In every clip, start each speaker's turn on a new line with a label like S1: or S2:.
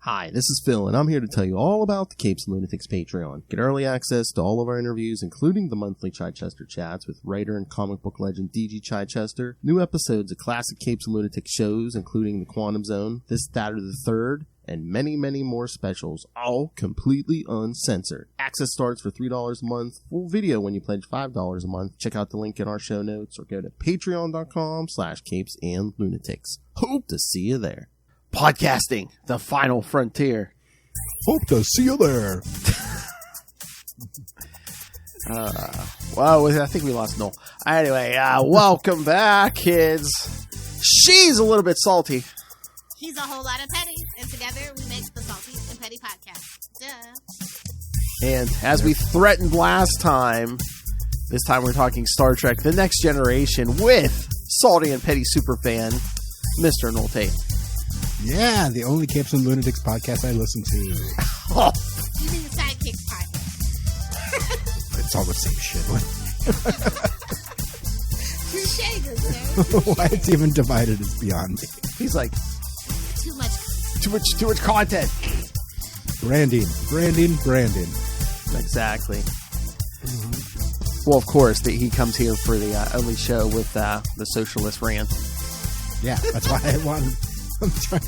S1: Hi, this is Phil, and I'm here to tell you all about the Capes and Lunatics Patreon. Get early access to all of our interviews, including the monthly Chichester chats with writer and comic book legend D.G. Chichester, new episodes of classic Capes and Lunatics shows, including The Quantum Zone, This, That, or the Third, and many, many more specials, all completely uncensored. Access starts for $3 a month, full video when you pledge $5 a month. Check out the link in our show notes or go to patreon.com/CapesandLunatics. Hope to see you there. Podcasting, the final frontier.
S2: Hope to see you there.
S1: Well, I think we lost Knol. Anyway, welcome back, kids. She's a little bit salty.
S3: He's a whole lot of petty, and together we make the Salty and Petty Podcast. Duh.
S1: And as we threatened last time, this time we're talking Star Trek The Next Generation with Salty and Petty superfan, Mr. Knol Tate.
S2: Yeah, the only Capes and Lunatics podcast I listen to.
S1: Oh.
S3: You mean the Sidekicks podcast?
S2: It's all the same shit.
S3: Touche, good sir.
S2: Why it's even divided is beyond me.
S1: He's like,
S3: Too much
S1: content.
S2: Branding.
S1: Exactly. Mm-hmm. Well, of course, he comes here for the only show with the socialist rant.
S2: Yeah, that's why I want. I'm trying.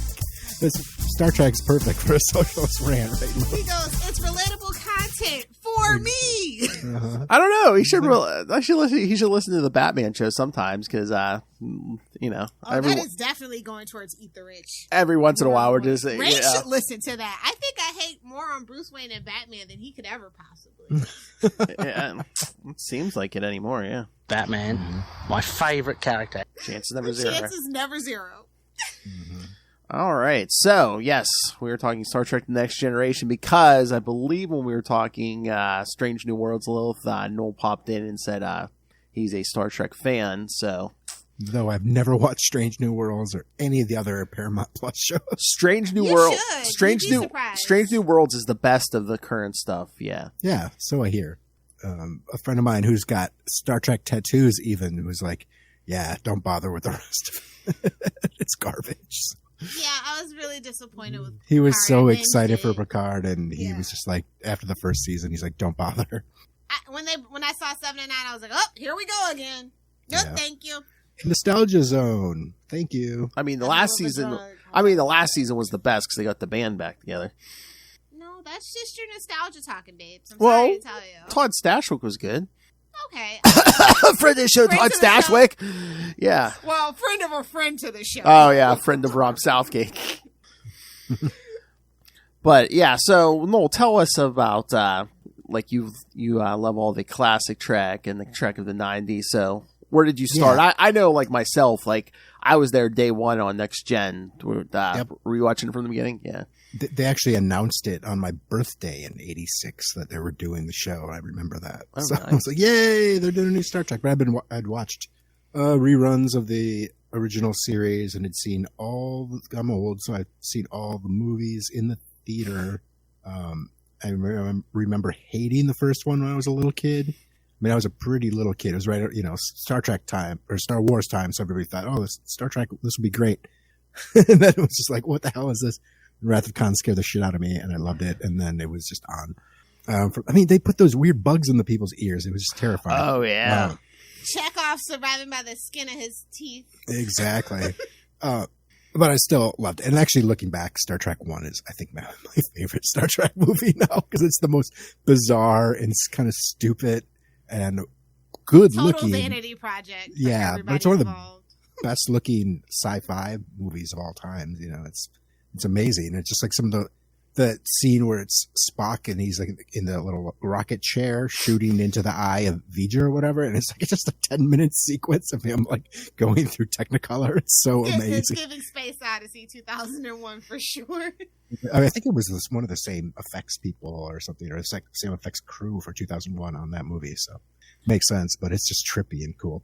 S2: This Star Trek's perfect for a socialist rant, right?
S3: He goes, it's relatable content for me.
S2: Uh-huh.
S1: I don't know. He should listen to the Batman show sometimes because, that
S3: is definitely going towards Eat the Rich.
S1: Every once in a while, we're just
S3: Ray should listen to that. I think I hate more on Bruce Wayne and Batman than he could ever possibly.
S1: Yeah, it seems like it anymore. Yeah,
S4: Batman, my favorite character.
S1: Chances never zero.
S3: Chances never zero.
S2: Mm-hmm.
S1: All right. So, yes, we were talking Star Trek The Next Generation because I believe when we were talking Strange New Worlds, Lilith, Knol popped in and said he's a Star Trek fan. So,
S2: though I've never watched Strange New Worlds or any of the other Paramount Plus shows.
S1: Strange New Worlds. Strange New Worlds is the best of the current stuff. Yeah.
S2: Yeah, so I hear. A friend of mine who's got Star Trek tattoos even was like, yeah, don't bother with the rest of it. It's garbage.
S3: Yeah, I was really disappointed with
S2: He was
S3: Picard
S2: so
S3: and
S2: excited for
S3: Jake.
S2: Picard, and he was just like, after the first season, he's like, don't bother.
S3: When I saw 7 and 9, I was like, oh, here we go again. No, thank you.
S2: Nostalgia Zone. Thank you.
S1: I mean, the last season was the best because they got the band back together.
S3: No, that's just your nostalgia talking, babes. I'm
S1: Well,
S3: sorry to tell you.
S1: Todd Stashwick was good.
S3: Okay.
S1: Friend of the show, Todd Stashwick. Yeah.
S3: Well, friend of a friend to the show.
S1: Oh, yeah. Friend of Rob Southgate. But, yeah. So, Knol, tell us about, you love all the classic Trek and the Trek of the 90s. So, where did you start? Yeah. I know, myself, I was there day one on Next Gen. Were you watching it from the beginning? Yeah.
S2: They actually announced it on my birthday in '86 that they were doing the show. I remember that.
S1: Oh,
S2: so
S1: nice.
S2: I was like, yay, they're doing a new Star Trek. But I'd watched reruns of the original series and had seen I'm old, so I've seen all the movies in the theater. I remember hating the first one when I was a little kid. I mean, I was a pretty little kid. It was right, Star Trek time or Star Wars time. So everybody thought, oh, this Star Trek, this would be great. And then it was just like, what the hell is this? Wrath of Khan scared the shit out of me, and I loved it. And then it was just on. They put those weird bugs in the people's ears. It was just terrifying.
S1: Oh, yeah.
S3: Chekhov surviving by the skin of his teeth.
S2: Exactly. But I still loved it. And actually, looking back, Star Trek 1 is, I think, my favorite Star Trek movie now because it's the most bizarre and kind of stupid and good-looking.
S3: Total vanity project.
S2: Yeah, but it's one of the best-looking sci-fi movies of all time. It's amazing. It's just like some of the scene where it's Spock and he's like in the little rocket chair shooting into the eye of V'Ger or whatever. And it's like just a 10-minute sequence of him going through Technicolor. It's so amazing.
S3: It's giving Space Odyssey 2001 for sure.
S2: I think it was one of the same effects people or something, or the same effects crew for 2001 on that movie. So makes sense, but it's just trippy and cool.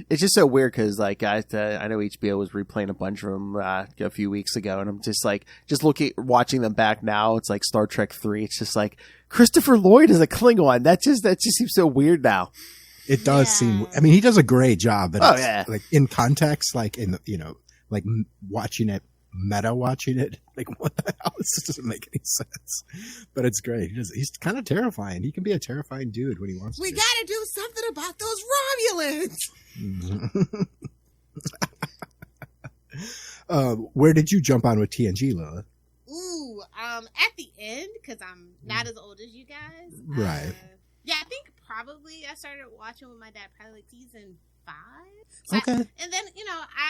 S1: It's just so weird because, I know HBO was replaying a bunch of them a few weeks ago, and I'm just watching them back now. It's like Star Trek 3. It's just like Christopher Lloyd is a Klingon. That just seems so weird now.
S2: It does seem. I mean, he does a great job, but
S1: in
S2: in context, watching it meta watching it. Like, what the hell? This doesn't make any sense. But it's great. He's kind of terrifying. He can be a terrifying dude when he wants
S3: We
S2: to.
S3: gotta do something about those Romulans.
S2: Where did you jump on with TNG, Lilith?
S3: Ooh, at the end, because I'm not as old as you guys.
S2: Right.
S3: Yeah, I think probably I started watching with my dad probably like season 5. So
S2: Okay.
S3: and then,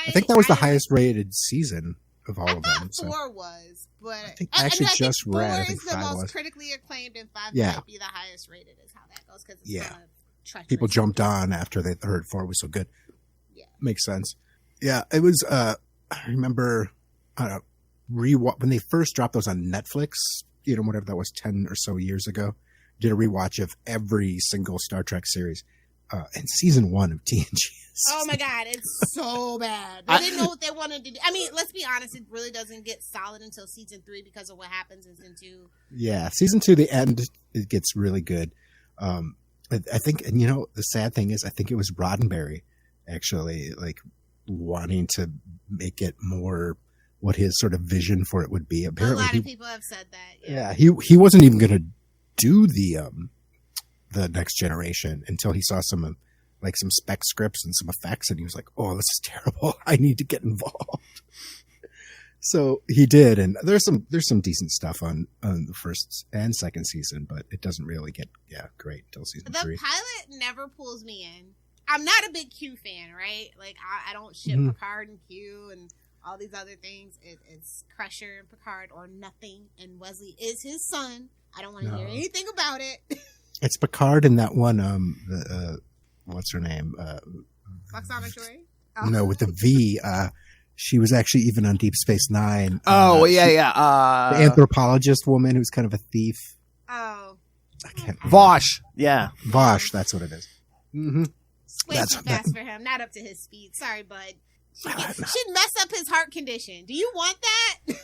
S2: I think that was the highest rated season of all of them.
S3: I thought 4 was, but
S2: I think I actually just read. I think
S3: 4 is the
S2: 5
S3: most
S2: was.
S3: critically acclaimed, and 5
S2: Yeah.
S3: might be the highest rated. Is how that goes because
S2: Yeah.
S3: kind of treacherous.
S2: People jumped on after they heard 4 was so good.
S3: Yeah,
S2: makes sense. Yeah, it was. I remember when they first dropped those on Netflix. Whatever that was, 10 or so years ago. Did a rewatch of every single Star Trek series, and season 1 of TNG.
S3: Oh my god, it's so bad. They didn't know what they wanted to do. I mean, let's be honest, it really doesn't get solid until season 3 because of what happens in season 2.
S2: Yeah, season 2, the end, it gets really good. I think, and the sad thing is, I think it was Roddenberry actually like wanting to make it more what his sort of vision for it would be. Apparently,
S3: a lot of people have said that.
S2: Yeah, he wasn't even going to do the Next Generation until he saw some spec scripts and some effects, and he was like, "Oh, this is terrible. I need to get involved." So he did, and there's some decent stuff on the first and second season, but it doesn't really get great until season 3.
S3: The pilot never pulls me in. I'm not a big Q fan, right? Like I don't ship Picard and Q and all these other things. It's Crusher and Picard or nothing, and Wesley is his son. I don't want to hear anything about it.
S2: It's Picard and that one, what's her name?
S3: Loxana Joy?
S2: No, with the V. She was actually even on Deep Space Nine.
S1: Oh,
S2: the anthropologist woman who's kind of a thief.
S3: Oh.
S2: I can't.
S1: Vosh. Yeah.
S2: Vosh, that's what it is. Mm-hmm.
S3: Way too fast for him. Not up to his speed. Sorry, bud. She'd mess up his heart condition. Do you want that?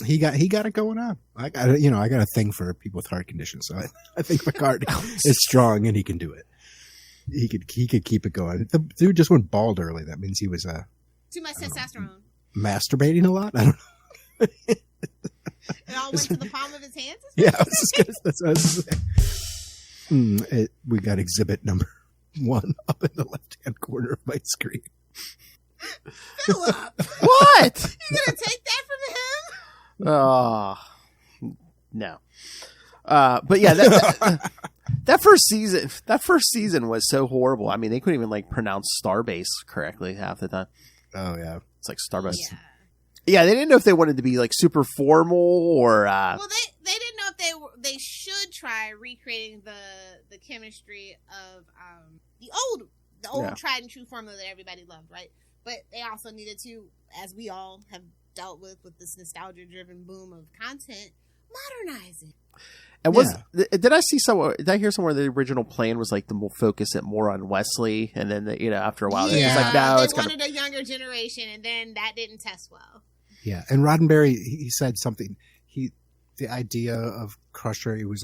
S2: He got it going on. I got a thing for people with heart conditions, so I think Picard is strong and he can do it. He could keep it going. The dude just went bald early. That means he was
S3: too much testosterone.
S2: Masturbating a lot. I don't know.
S3: It all went to the palm of his hands.
S2: Yeah, that's what I was saying. We got exhibit number 1 up in the left-hand corner of my screen.
S3: Philip,
S1: What?
S3: you gonna take that from him?
S1: No. But yeah, that first season was so horrible. I mean, they couldn't even pronounce Starbase correctly half the time.
S2: Oh yeah,
S1: it's like Starbase. Yeah, they didn't know if they wanted to be super formal or.
S3: Well, they didn't know if they should try recreating the chemistry of the old tried and true formula that everybody loved, right? But they also needed to, as we all have dealt with this nostalgia-driven boom of content, modernize it.
S1: And did I hear somewhere the original plan was to focus it more on Wesley, and then after a while
S3: they
S1: it's
S3: wanted a younger generation, and then that didn't test well.
S2: Yeah, and Roddenberry he said something. The idea of Crusher, he was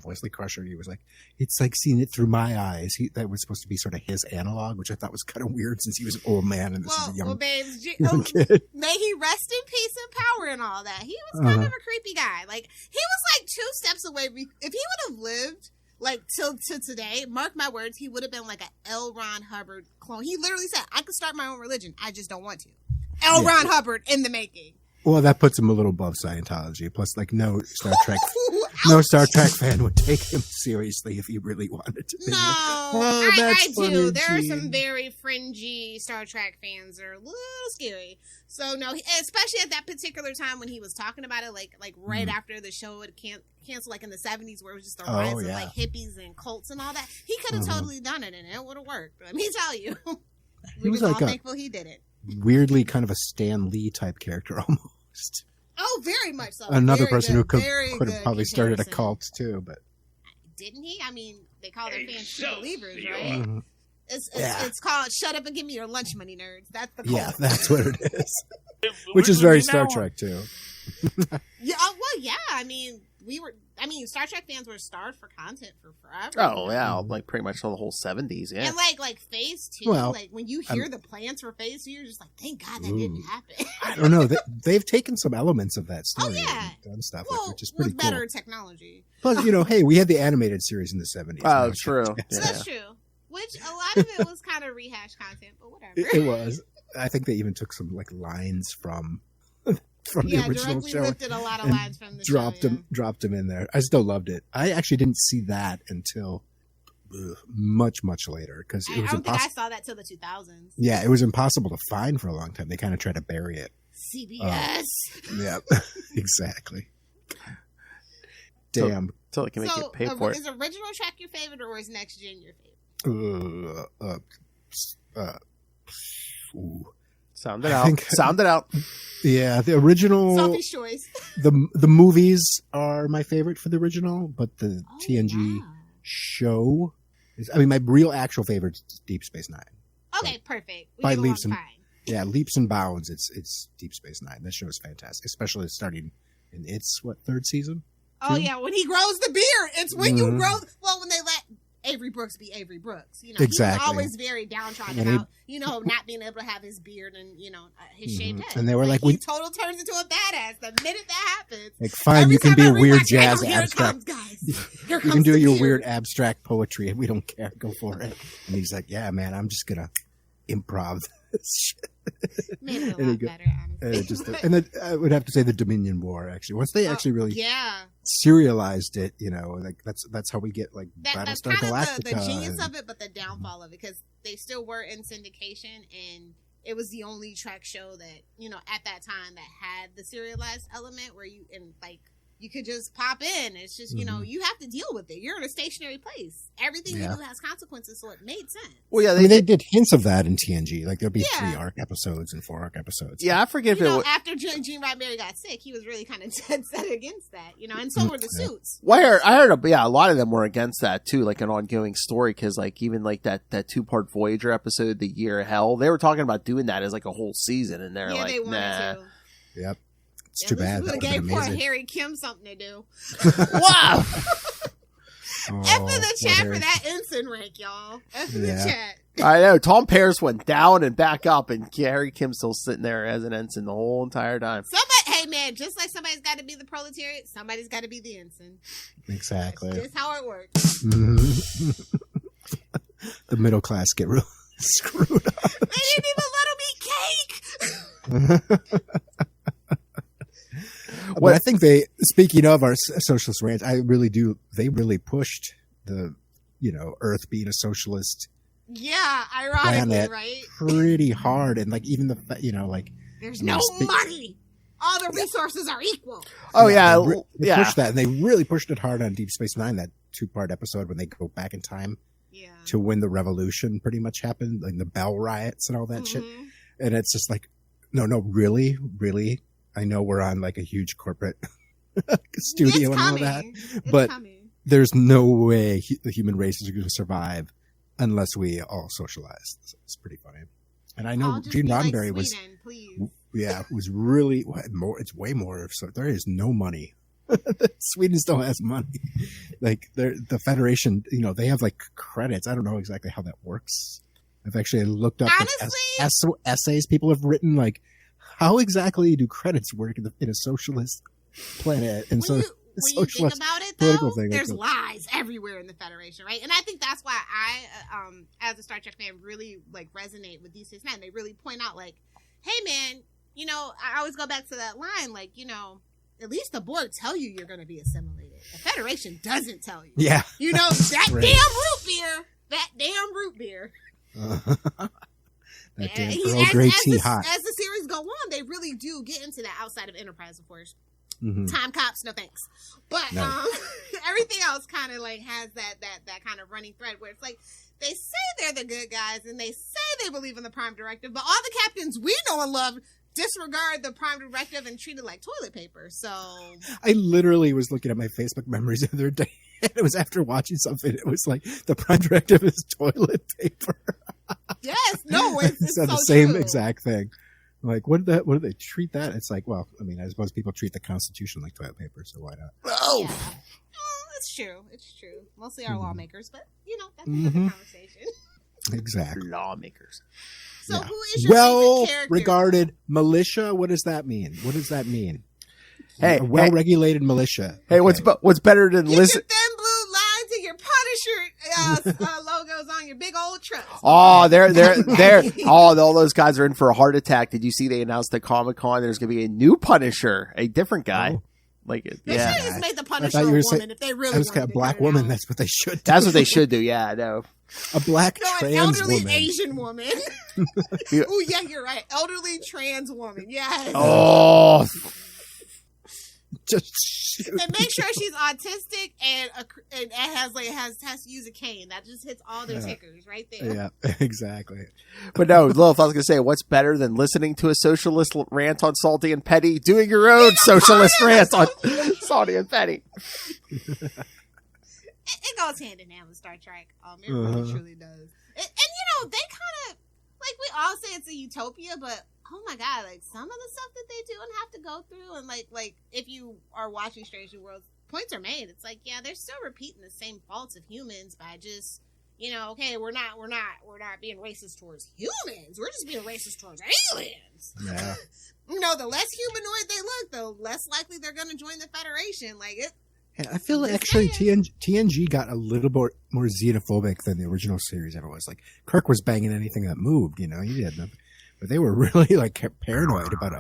S2: Wesley Crusher. He was it's seeing it through my eyes. That was supposed to be sort of his analog, which I thought was kind of weird since he was an old man and this is a young kid.
S3: May he rest in peace and power and all that. He was kind of a creepy guy. He was 2 steps away. If he would have lived till today, mark my words, he would have been like a L. Ron Hubbard clone. He literally said, "I could start my own religion. I just don't want to." L. Ron Hubbard in the making.
S2: Well, that puts him a little above Scientology. Plus, no Star Trek fan would take him seriously if he really wanted to.
S3: No, I do. There are some very fringy Star Trek fans that are a little scary. So no, especially at that particular time when he was talking about it, right after the show would cancel, in the 70s, where it was just the rise of hippies and cults and all that. He could have totally done it, and it would have worked. Let me tell you, we was all thankful he did it.
S2: Weirdly kind of a Stan Lee type character almost.
S3: Oh, very much so.
S2: Another person who could have probably started a cult too, but
S3: didn't he? I mean, they call their fans true believers, right?
S2: Mm-hmm.
S3: It's called "Shut Up and Give Me Your Lunch Money, Nerds." That's the cult.
S2: Yeah, that's what it is. Which is very Star Trek too.
S3: Yeah, well, yeah. I mean, Star Trek fans were starved for content for forever.
S1: Oh yeah, like pretty much the whole 70s. Yeah,
S3: and like Phase 2.
S2: Well,
S3: like when you hear the plans for Phase 2, you're just like, thank God that didn't happen.
S2: I don't know. They've taken some elements of that story and done stuff, which is pretty
S3: with
S2: cool.
S3: better technology.
S2: Plus, hey, we had the animated series in the 70s.
S1: Oh, true.
S3: Yeah. That's true. Which a lot of it was kind of rehashed content, but whatever.
S2: It was. I think they even took some like lines from the original show.
S3: Lifted a lot of lines from the
S2: dropped them in there. I still loved it. I actually didn't see that until much later because it was
S3: I don't think I saw that till the 2000s.
S2: Yeah, it was impossible to find for a long time. They kind of tried to bury it.
S3: CBS.
S2: Yeah, exactly. Damn.
S1: So they can make it pay for it.
S3: Is original track your favorite or is next gen your favorite?
S1: Sound it out. Sound it out.
S2: Yeah, the original.
S3: Sophie's choice.
S2: The movies are my favorite for the original, but the TNG show is. I mean, my real actual favorite is Deep Space Nine.
S3: Okay, perfect.
S2: By leaps and bounds, it's Deep Space Nine. That show is fantastic, especially starting in its third season.
S3: Oh yeah, when he grows the beard, it's when you grow. Well, when they let Avery Brooks be Avery Brooks,
S2: exactly.
S3: He was always very downtrodden about not being able to have his beard and his shaved head.
S2: And they were like
S3: he total turns into a badass the minute that happens.
S2: Like, fine, you can be a weird jazz
S3: Here
S2: abstract.
S3: it comes, guys.
S2: You can do your weird abstract poetry, and we don't care. Go for it. And he's like, "Yeah, man, I'm just gonna improv this shit."
S3: Made it a lot better, honestly.
S2: And then I would have to say the Dominion War. Actually, once they actually really serialized it, like that's how we get like
S3: that's
S2: Battlestar
S3: kind
S2: Galactica.
S3: Of the genius of it, but the downfall of it because they still were in syndication, and it was the only Trek show that at that time that had the serialized element where you could just pop in. It's just, you have to deal with it. You're in a stationary place. Everything you do has consequences, so it made sense.
S1: Well, yeah,
S2: they did hints of that in TNG. Like, there'll be 3 arc episodes and 4 arc episodes.
S1: Yeah, I forget if it was...
S3: after Gene Roddenberry got sick, he was really kind of dead set against that, and so were the suits.
S1: Well, I heard a lot of them were against that, too, like an ongoing story, because, like, even, like, that 2-part Voyager episode, The Year of Hell, they were talking about doing that as, like, a whole season, and they're like,
S3: they wanted
S1: nah.
S3: to.
S2: Yep. It's too bad.
S3: Would have gave poor Harry Kim something to do.
S1: Wow.
S3: F in the chat for that ensign rank, y'all. F in the chat.
S1: I know. Tom Paris went down and back up, and Harry Kim's still sitting there as an ensign the whole entire time.
S3: Hey man, just like somebody's got to be the proletariat, somebody's got to be the ensign.
S2: Exactly.
S3: That's how it works.
S2: The middle class get real screwed up.
S3: They didn't even let them eat cake.
S2: But I think speaking of our socialist rants, they really pushed the, Earth being a socialist.
S3: Yeah, ironically, right?
S2: Pretty hard. And like, even
S3: there's no money. All the resources are equal.
S2: Oh yeah. They pushed that, and they really pushed it hard on Deep Space Nine, that 2-part episode when they go back in time to when the revolution pretty much happened, like the Bell riots and all that shit. And it's just like, no, really? I know we're on like a huge corporate studio and all that, but there's no way the human race is going to survive unless we all socialize. It's pretty funny. And I know Gene Roddenberry was really more. It's way more. So there is no money. Sweden still has money. Like the Federation, they have like credits. I don't know exactly how that works. I've actually looked up essays people have written, like, how exactly do credits work in a socialist planet? And
S3: when you think about it, though, there's lies everywhere in the Federation, right? And I think that's why I, as a Star Trek fan, really like resonate with these men. They really point out, like, hey, man, I always go back to that line, like, at least the Borg tell you you're going to be assimilated. The Federation doesn't tell you.
S2: Yeah.
S3: That damn root beer.
S2: That damn Earl Grey tea hot.
S3: As the series go on, they really do get into that outside of Enterprise, of course. Time cops, no thanks. But everything else kind of like has that kind of running thread where it's like they say they're the good guys and they say they believe in the Prime Directive, but all the captains we know and love disregard the Prime Directive and treat it like toilet paper. So
S2: I literally was looking at my Facebook memories the other day. It was after watching something. It was like the Prime Directive is toilet paper.
S3: Yes, no, it's
S2: so
S3: the
S2: same
S3: true.
S2: Exact thing. Like, what do they treat that? It's like, well, I mean, I suppose people treat the Constitution like toilet paper, so why not?
S3: Oh, yeah. It's true. It's true. Mostly our lawmakers, but that's another conversation.
S2: Exactly.
S1: Lawmakers.
S3: So who is your favorite character?
S2: Well-regarded militia. What does that mean? What does that mean?
S5: Hey,
S2: a well-regulated militia.
S5: Hey,
S2: okay.
S5: what's better than listen?
S3: Get your thin blue lines and your Punisher logos on your big old trucks.
S5: Oh, they're all those guys are in for a heart attack. Did you see they announced at Comic-Con there's going to be a new Punisher, a different guy?
S2: Oh.
S5: Like,
S3: They
S5: yeah,
S3: should have just made the Punisher a woman if they really wanted
S2: a black woman. That's what they should do.
S5: that's what they should do. Yeah, I know.
S2: A black
S3: an
S2: trans
S3: elderly
S2: woman.
S3: Asian woman. Oh yeah, you're right. Elderly trans woman. Yes.
S5: Oh,
S2: Just
S3: And make sure she's autistic and has to use a cane. That just hits all their tickers right there.
S2: Yeah, exactly.
S5: but no, Lilith, I was going to say, what's better than listening to a socialist rant on Salty and Petty, doing your own socialist rant on Salty and Petty?
S3: It goes hand in hand with Star Trek. It really truly does. And they kind of like we all say it's a utopia, but oh my god, like some of the stuff that they do and have to go through, and like if you are watching Strange New Worlds, points are made. It's like they're still repeating the same faults of humans by just okay, we're not being racist towards humans. We're just being racist towards aliens.
S2: Yeah.
S3: The less humanoid they look, the less likely they're going to join the Federation. Like it.
S2: I feel like actually TNG got a little more xenophobic than the original series ever was. Like Kirk was banging anything that moved, he did them, but they were really like paranoid about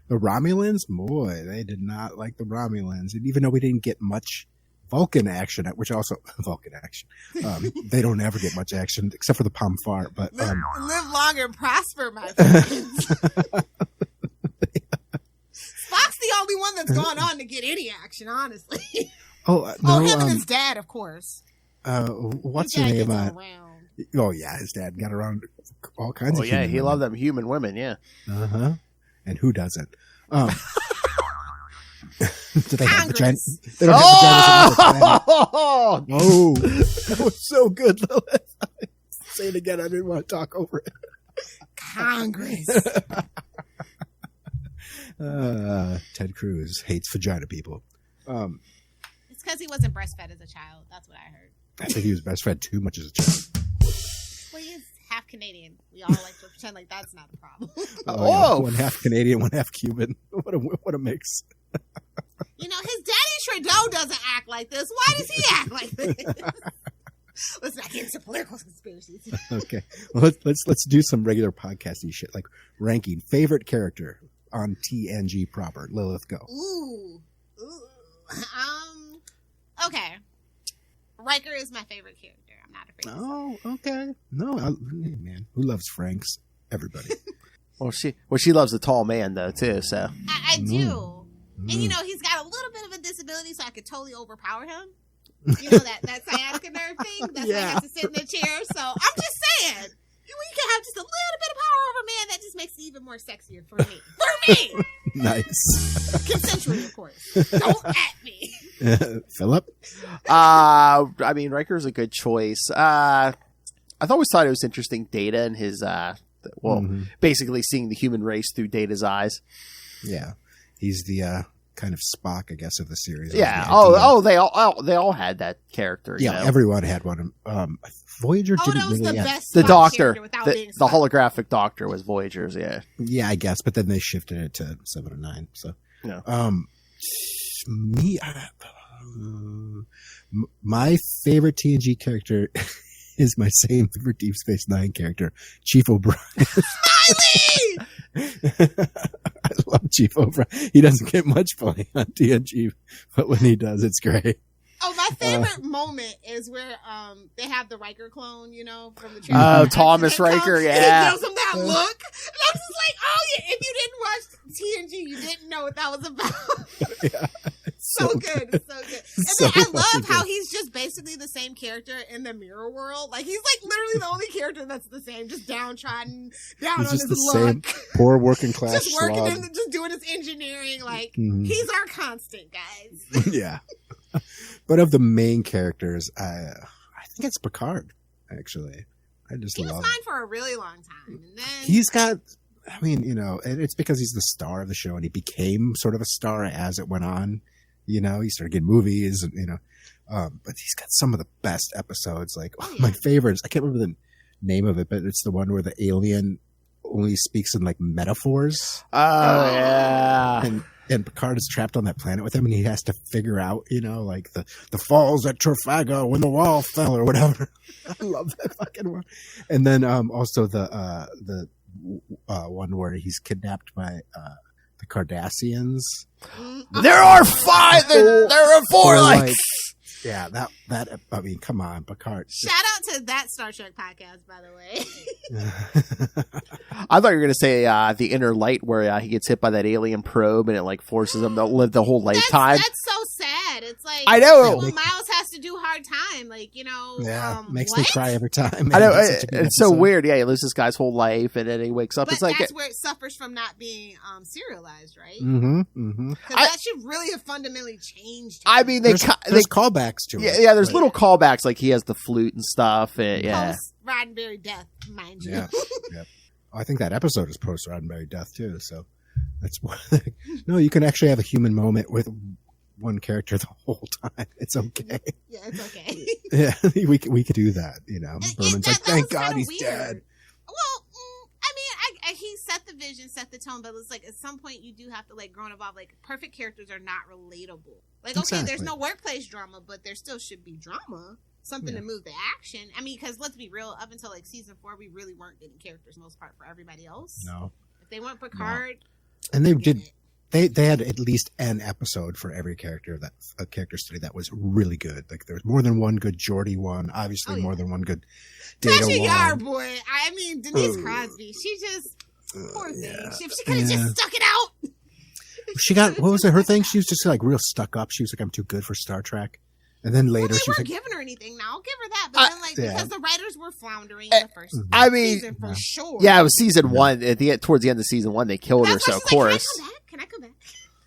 S2: the Romulans. Boy, they did not like the Romulans, and even though we didn't get much Vulcan action, which also Vulcan action, they don't ever get much action except for the Palm Fart. But
S3: live long and prosper, my friends. Spock's the only one that's gone on to get any action, honestly. Him and his dad, of course.
S2: What's
S3: his
S2: his name?
S3: Around.
S2: Oh yeah, his dad got around all kinds of.
S5: Oh yeah, he
S2: women.
S5: loved them human women. Yeah.
S2: And who doesn't? Do they
S3: Congress.
S2: have vaginas? They don't have vaginas. Oh, that was so good. Say it again. I didn't want to talk over it.
S3: Congress.
S2: Ted Cruz hates vagina people.
S3: It's because he wasn't breastfed as a child. That's what I heard.
S2: I think he was breastfed too much as a child.
S3: Well, he's half Canadian. We all like to pretend like that's not the problem.
S2: Yeah. One half Canadian, one half Cuban. What a mix.
S3: His daddy Trudeau doesn't act like this. Why does he act like this? Let's not get into political conspiracies.
S2: Okay, well, let's do some regular podcasty shit, like ranking favorite character on TNG proper. Lilith, go.
S3: Ooh. Okay. Riker is my favorite character. I'm not afraid to say.
S2: Oh, okay. No, man, who loves Franks? Everybody.
S5: Well, she loves the tall man though too. So
S3: I do. And he's got a little bit of a disability, so I could totally overpower him. That sciatica nerve thing. That's why I have to sit in the chair. So I'm just saying, you can have just a little bit of power over man. That just makes it even more sexier for me. For me.
S2: Nice.
S3: Consensually, of course. Don't at me.
S2: Philip.
S5: I mean, Riker's a good choice. I always thought it was interesting, Data and his basically seeing the human race through Data's eyes.
S2: Yeah, he's the kind of Spock, I guess, of the series.
S5: Yeah. They all had that character.
S2: Yeah, everyone had one. Voyager didn't
S3: that was
S2: really.
S3: The best
S5: the
S3: Spock
S5: Doctor,
S3: being
S5: the
S3: Spock.
S5: holographic Doctor was Voyager's. Yeah.
S2: Yeah, I guess, but then they shifted it to 7 and 9. So,
S5: yeah.
S2: My favorite TNG character is my same favorite Deep Space Nine character, Chief O'Brien. I love Chief O'Brien. He doesn't get much play on TNG, but when he does, it's great.
S3: Oh, my favorite moment is where they have the Riker clone, from the
S5: Thomas Riker, yeah.
S3: And he gives him that look. And I'm just like, oh, yeah, if you didn't watch TNG, you didn't know what that was about.
S2: Yeah,
S3: so good. It's so good. And
S2: so
S3: then I love how he's just basically the same character in the mirror world. Like, he's like literally the only character that's the same, just downtrodden, down
S2: he's
S3: on
S2: just
S3: his
S2: the
S3: luck.
S2: same poor working class
S3: Just working
S2: slob.
S3: and just doing his engineering. Like, he's our constant, guys.
S2: Yeah. But of the main characters, I think it's Picard, actually. I just
S3: He was
S2: love
S3: mine for a really long time. And then
S2: He's got I mean, and it's because he's the star of the show, and he became sort of a star as it went on. He started getting movies, and but he's got some of the best episodes. Like my favorites, I can't remember the name of it, but it's the one where the alien only speaks in like metaphors.
S5: Oh yeah.
S2: And Picard is trapped on that planet with him, and he has to figure out, like the falls at Trafalgar when the wall fell or whatever. I love that fucking one. And then also the one where he's kidnapped by the Cardassians.
S5: There are 5. There are 4. Like,
S2: yeah, that. I mean, come on, Picard.
S3: Shout out to that Star Trek podcast, by the way.
S5: I thought you were going to say the Inner Light, where he gets hit by that alien probe and it like forces him to live the whole lifetime.
S3: That's so sad. It's like,
S5: I know.
S3: Miles has to do hard time. Like,
S2: yeah, makes me cry every time. Man.
S5: I know. It's so weird. Yeah, he lives this guy's whole life, and then he wakes up.
S3: But
S5: it's like
S3: that's where it suffers from not being serialized, right?
S2: Mm-hmm.
S3: Because that should really have fundamentally changed.
S5: I mean,
S2: there's callbacks to it.
S5: Yeah, there's little callbacks, like he has the flute and stuff. And,
S3: Post Roddenberry death, mind you.
S2: Yeah. Yep. I think that episode is post Roddenberry death too. So that's why. No, you can actually have a human moment with one character the whole time. It's okay.
S3: Yeah, it's okay.
S2: Yeah, we could do that. Berman's like, thank God he's dead.
S3: Well, I mean, he set the vision, set the tone, but it's like at some point you do have to like grow and evolve. Like perfect characters are not relatable. Like okay, there's no workplace drama, but there still should be drama. Something to move the action. I mean, because let's be real, up until like season 4, we really weren't getting characters most part for everybody else.
S2: No,
S3: if they weren't Picard,
S2: and they did. They had at least an episode for every character, that a character study that was really good. Like there was more than one good Geordi one, obviously more than one good Data
S3: Tasha
S2: one.
S3: Yar, boy. I mean, Denise Crosby. She just poor thing. If she could have just stuck it out.
S2: She got, what was it? Her thing? She was just like real stuck up. She was like, I'm too good for Star Trek. And then later she was like,
S3: giving her anything now. I'll give her that. But then, like, because the writers were floundering in the first season for sure.
S5: Yeah, it was season 1. Towards the end of season 1, they killed her. So of course,
S3: can I come back?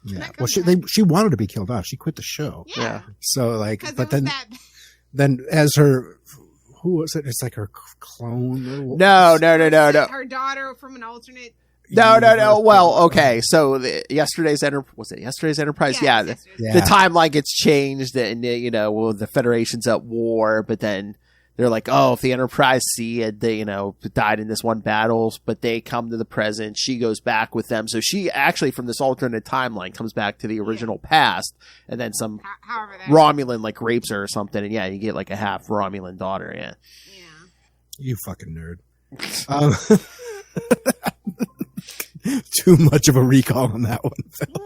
S2: Yeah. Well, she wanted to be killed off. She quit the show.
S5: Yeah.
S2: So like, but then as her, who was it? It's like her clone.
S5: No.
S3: Her daughter from an alternate.
S5: No. Well, okay. So yesterday's Enterprise? Yeah. The timeline gets changed, and the Federation's at war, but then they're like, oh, if the Enterprise they died in this one battle, but they come to the present, she goes back with them. So she actually, from this alternate timeline, comes back to the original past, and then some Romulan like rapes her or something, and you get like a half Romulan daughter. Yeah.
S2: You fucking nerd. Too much of a recall on that one.
S3: No,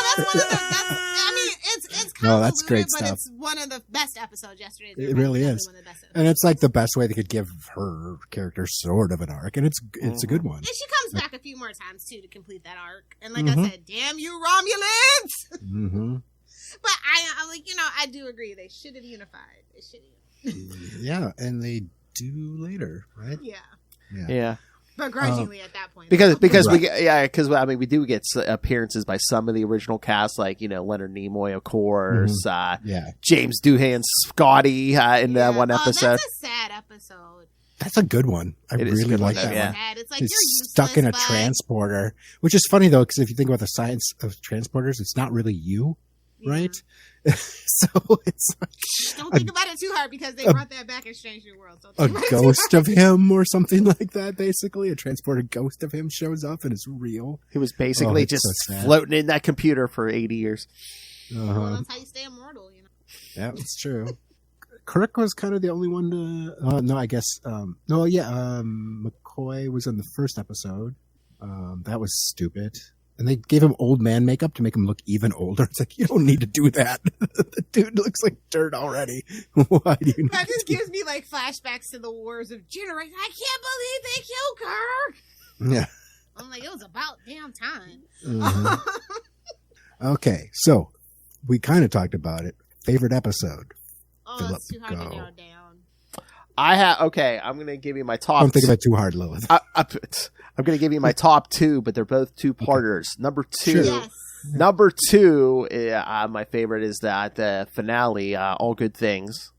S3: that's one of the. I mean, it's convoluted,
S2: that's great
S3: but
S2: stuff.
S3: it's one of the best episodes yesterday.
S2: It really is, and it's like the best way they could give her character sort of an arc, and it's a good one.
S3: And she comes back a few more times too to complete that arc. And like I said, damn you Romulans!
S2: Mm-hmm.
S3: But I'm like, I do agree they should have unified. They should have.
S2: Yeah, and they do later, right?
S5: Yeah.
S3: Begrudgingly at that point,
S5: because we do get appearances by some of the original cast, like Leonard Nimoy, of course, James Doohan, Scotty in that one episode.
S3: That's a sad episode.
S2: That's a good one. I really like that one.
S3: Yeah. It's like you're
S2: stuck in a transporter, which is funny though, because if you think about the science of transporters, it's not really you, right? So it's like,
S3: don't think about it too hard, because they brought that back in Strange New Worlds.
S2: A ghost of him or something like that. Basically, a transported ghost of him shows up and it's real.
S5: He was basically just floating in that computer for 80 years.
S3: Well, that's how you stay immortal,
S2: Yeah, it's true. Kirk was kind of the only one to. No, I guess. McCoy was in the first episode. That was stupid. And they gave him old man makeup to make him look even older. It's like, you don't need to do that. The dude looks like dirt already. Why do you?
S3: That just gives me like flashbacks to the Wars of Generation. I can't believe they killed Kirk.
S2: Yeah.
S3: I'm like, it was about damn time.
S2: Mm-hmm. Okay, so we kind of talked about it. Favorite episode?
S3: Oh, it's too hard to narrow down.
S5: I'm going to give you my top.
S2: Don't think about it too hard, Lilith.
S5: I'm going to give you my top 2, but they're both 2-parters.
S2: Okay.
S5: Number 2.
S3: Yes.
S5: Number 2, my favorite is that the finale, All Good Things.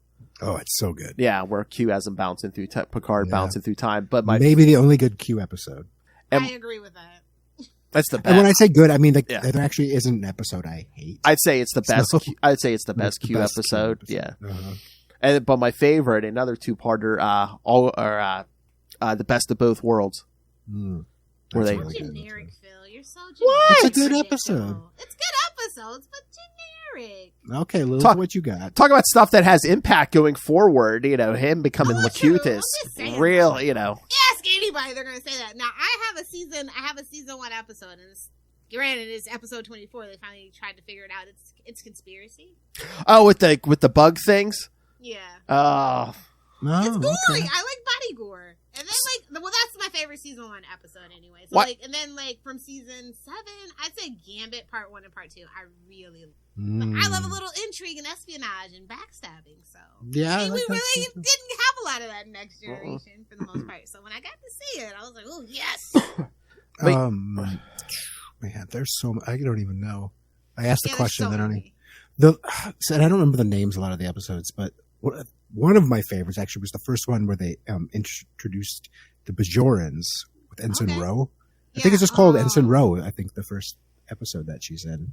S2: Oh, it's so good.
S5: Yeah, where Q has him bouncing through Picard bouncing through time. But
S2: maybe the only good Q episode.
S3: I agree with that.
S5: That's the best.
S2: And when I say good, I mean there actually isn't an episode I hate.
S5: I'd say it's the best.
S2: So,
S5: I'd say it's the best Q episode. Yeah. But my favorite, another two-parter, the best of both worlds.
S2: Where
S5: they
S3: really generic, Phil. You're so generic.
S2: What? It's a good episode.
S3: It's good episodes, but generic.
S2: Okay, Lilith, what you got?
S5: Talk about stuff that has impact going forward. Him becoming Locutus. Real,
S3: Ask anybody, they're going to say that. Now, I have a season 1 episode, and granted, it's episode 24. They finally tried to figure it out. It's conspiracy.
S5: Oh, with the bug things?
S3: Yeah.
S5: Oh.
S2: No,
S3: it's gory.
S2: okay.
S3: I like body gore. And then that's my favorite season 1 episode anyway. So and then from season 7, I'd say Gambit part 1 and part 2. I really I love a little intrigue and espionage and backstabbing. So
S2: yeah,
S3: we really didn't have a lot of that in Next Generation for the most part. So when I got to see it, I was like, oh yes.
S2: Man, there's so much. I don't even know. I asked the question.
S3: So
S2: I don't remember the names of a lot of the episodes, but one of my favorites actually was the first one where they introduced the Bajorans with Ensign Ro. I think it's just called Ensign Ro. I think the first episode that she's in,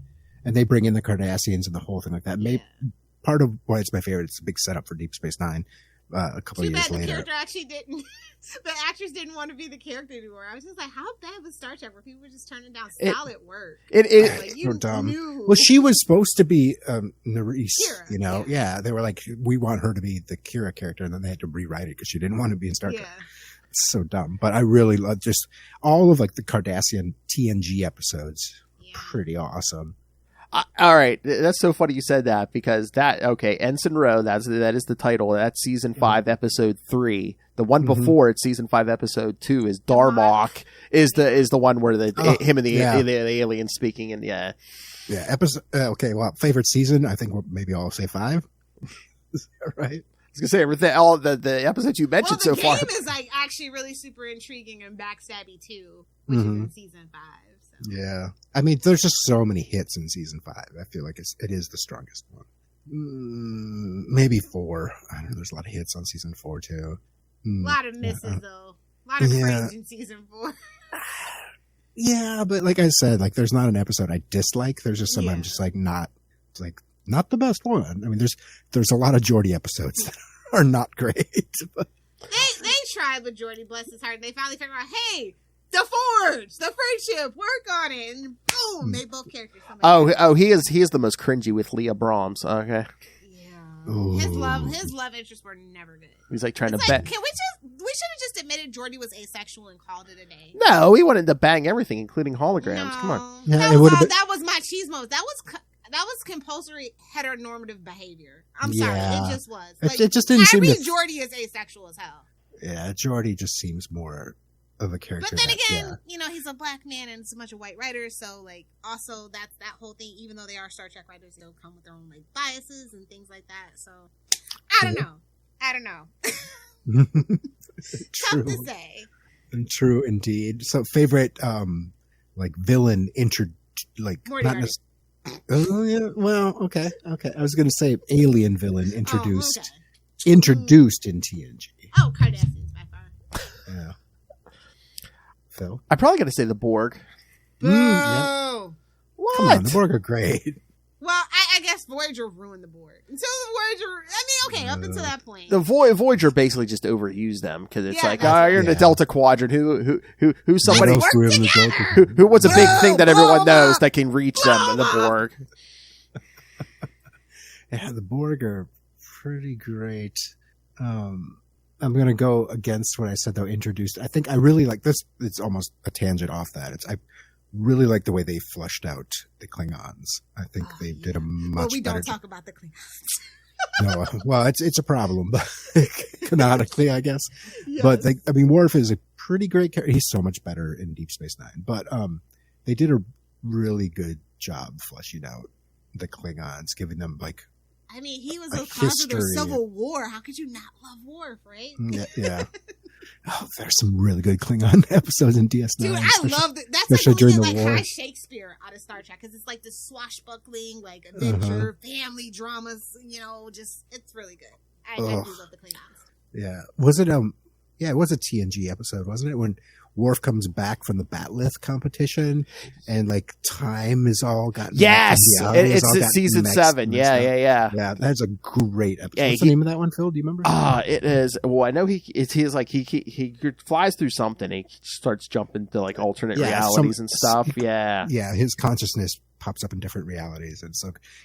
S2: and they bring in the Cardassians and the whole thing like that. Maybe part of why it's my favorite. It's a big setup for Deep Space Nine. A couple of years later, the
S3: character actually didn't. The actress didn't want to be the character anymore. I was just like, how bad was Star Trek where people were just turning down solid work?
S2: So dumb. Well, she was supposed to be Nerys,
S3: Kira,
S2: Yeah, they were like, we want her to be the Kira character, and then they had to rewrite it because she didn't want to be in Star Trek. It's so dumb. But I really love just all of the Cardassian TNG episodes. Pretty awesome.
S5: All right, that's so funny you said that because Ensign Ro, that is the title. That's season 5, episode 3. The one before it's season 5, episode 2 is Darmok. Is the one where him and the alien speaking and
S2: episode. Okay, well, favorite season. I think maybe I'll say 5. Is that right?
S5: I was gonna say everything. All the episodes you mentioned so far.
S3: The game is actually really super intriguing and backstabby too, which is in season 5. So.
S2: Yeah, I mean, there's just so many hits in season 5. I feel like it is the strongest one. Maybe 4. I don't know. There's a lot of hits on season 4 too.
S3: A lot of misses though. A lot of cringe in season 4.
S2: Yeah, but like I said, there's not an episode I dislike. There's just some I'm just not the best one. I mean, there's a lot of Geordi episodes that are not great. But.
S3: They tried with Geordi, bless his heart, and they finally figured out, hey, the Forge, the friendship, work on it, and boom, they both characters.
S5: He is the most cringy with Leah Brahms. Okay.
S3: Yeah. Ooh. His love interests were never good.
S5: He's trying to bet.
S3: We should have just admitted Geordi was asexual and called it a day.
S5: No, he wanted to bang everything, including holograms.
S3: No.
S5: Come on.
S2: Yeah,
S3: that was machismo. That was compulsory heteronormative behavior. I'm sorry, it just was.
S2: It just didn't seem.
S3: Geordi is asexual as hell.
S2: Yeah, Geordi just seems more of a character.
S3: But then again, he's a black man and it's a bunch of white writers, so also that's that whole thing. Even though they are Star Trek writers, they'll come with their own biases and things like that. So I don't know. Tough to say.
S2: True indeed. So favorite villain Oh yeah. Well, okay. I was gonna say alien villain introduced in TNG.
S3: Oh, Cardassians by far.
S2: Yeah. Phil,
S5: I'm probably gonna say the Borg.
S3: Boo!
S2: Yep.
S5: What?
S2: Come on, the Borg are great.
S3: Well, I guess Voyager ruined the Borg. Until the Voyager, up until that point.
S5: The Voyager basically just overused them because it's you're in the Delta Quadrant. Who's somebody who what's a big thing that everyone knows that can reach them in the Borg.
S2: Yeah, the Borg are pretty great. I'm going to go against what I said though. Introduced. I think I really like this. It's almost a tangent off that. I really like the way they flushed out the Klingons. I think they did a much better.
S3: Well, we don't talk about the Klingons.
S2: No, well, it's a problem, but canonically, I guess. Yes. But Worf is a pretty great character. He's so much better in Deep Space Nine. But they did a really good job fleshing out the Klingons, giving them
S3: he was a cause of the Civil War. How could you not love Worf, right?
S2: Yeah. Oh, there's some really good Klingon episodes in DS9.
S3: Dude, I love it. That's
S2: during the war.
S3: High Shakespeare out of Star Trek because it's this swashbuckling, adventure, family dramas. It's really good. I do love the Klingons.
S2: Yeah, was it? Yeah, it was a TNG episode, wasn't it? When Worf comes back from the Batleth competition, and like time is all gotten.
S5: Yes, it's season 7. Yeah.
S2: That's a great episode.
S5: Yeah,
S2: What's the name of that one, Phil? Do you remember?
S5: It is. Well, I know he's like he flies through something. He starts jumping to like alternate realities and stuff. Yeah,
S2: his consciousness pops up in different realities, and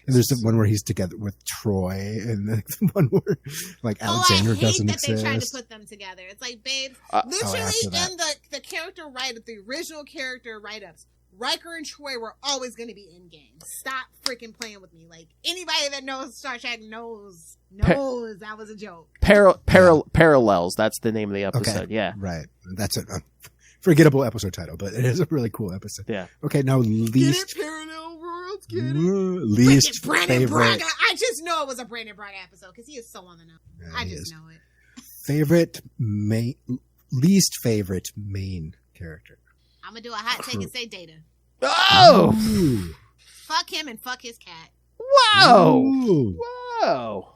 S2: there's the one where he's together with Troy, and the one where like Alexander doesn't exist.
S3: They tried to put them together. It's like, babe, literally in the character write-up, the original character write-ups, Riker and Troy were always going to be in game. Stop freaking playing with me. Like, anybody that knows Star Trek knows that was a joke.
S5: Parallels. That's the name of the episode.
S2: Okay.
S5: Yeah,
S2: right. That's a forgettable episode title, but it is a really cool episode.
S5: Yeah.
S2: Okay, now least
S3: parallel worlds. Get it.
S2: Least
S3: Brandon
S2: favorite.
S3: Braga. I just know it was a Brandon Braga episode because he is so on the nose.
S2: Yeah,
S3: I just know it.
S2: Least favorite main character.
S3: I'm gonna do a hot take and say Data.
S5: Oh!
S2: Ooh.
S3: Fuck him and fuck his cat.
S5: Whoa!
S2: Ooh.
S5: Whoa!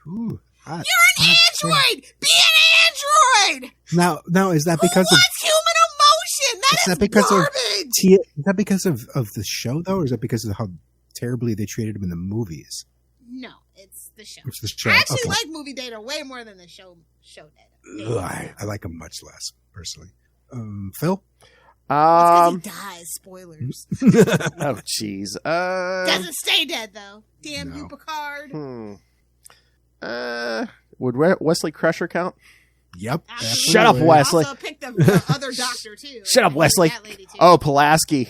S2: Ooh.
S3: You're an android! Be an android!
S2: Now is that because of
S3: human emotion? That is garbage!
S2: Is that because of the show though, or is that because of how terribly they treated him in the movies?
S3: No, it's the show.
S2: It's the show.
S3: I actually like movie Data way more than the show Data.
S2: Ugh, I like him much less, personally. Phil?
S3: Because he dies. Spoilers.
S5: Oh, jeez.
S3: Doesn't stay dead, though. Damn you, Picard.
S5: Would Wesley Crusher count?
S2: Yep.
S3: Absolutely.
S5: Shut up, Wesley.
S3: Also picked the other doctor, too.
S5: Shut up, Wesley.
S3: That lady, too.
S5: Oh, Pulaski.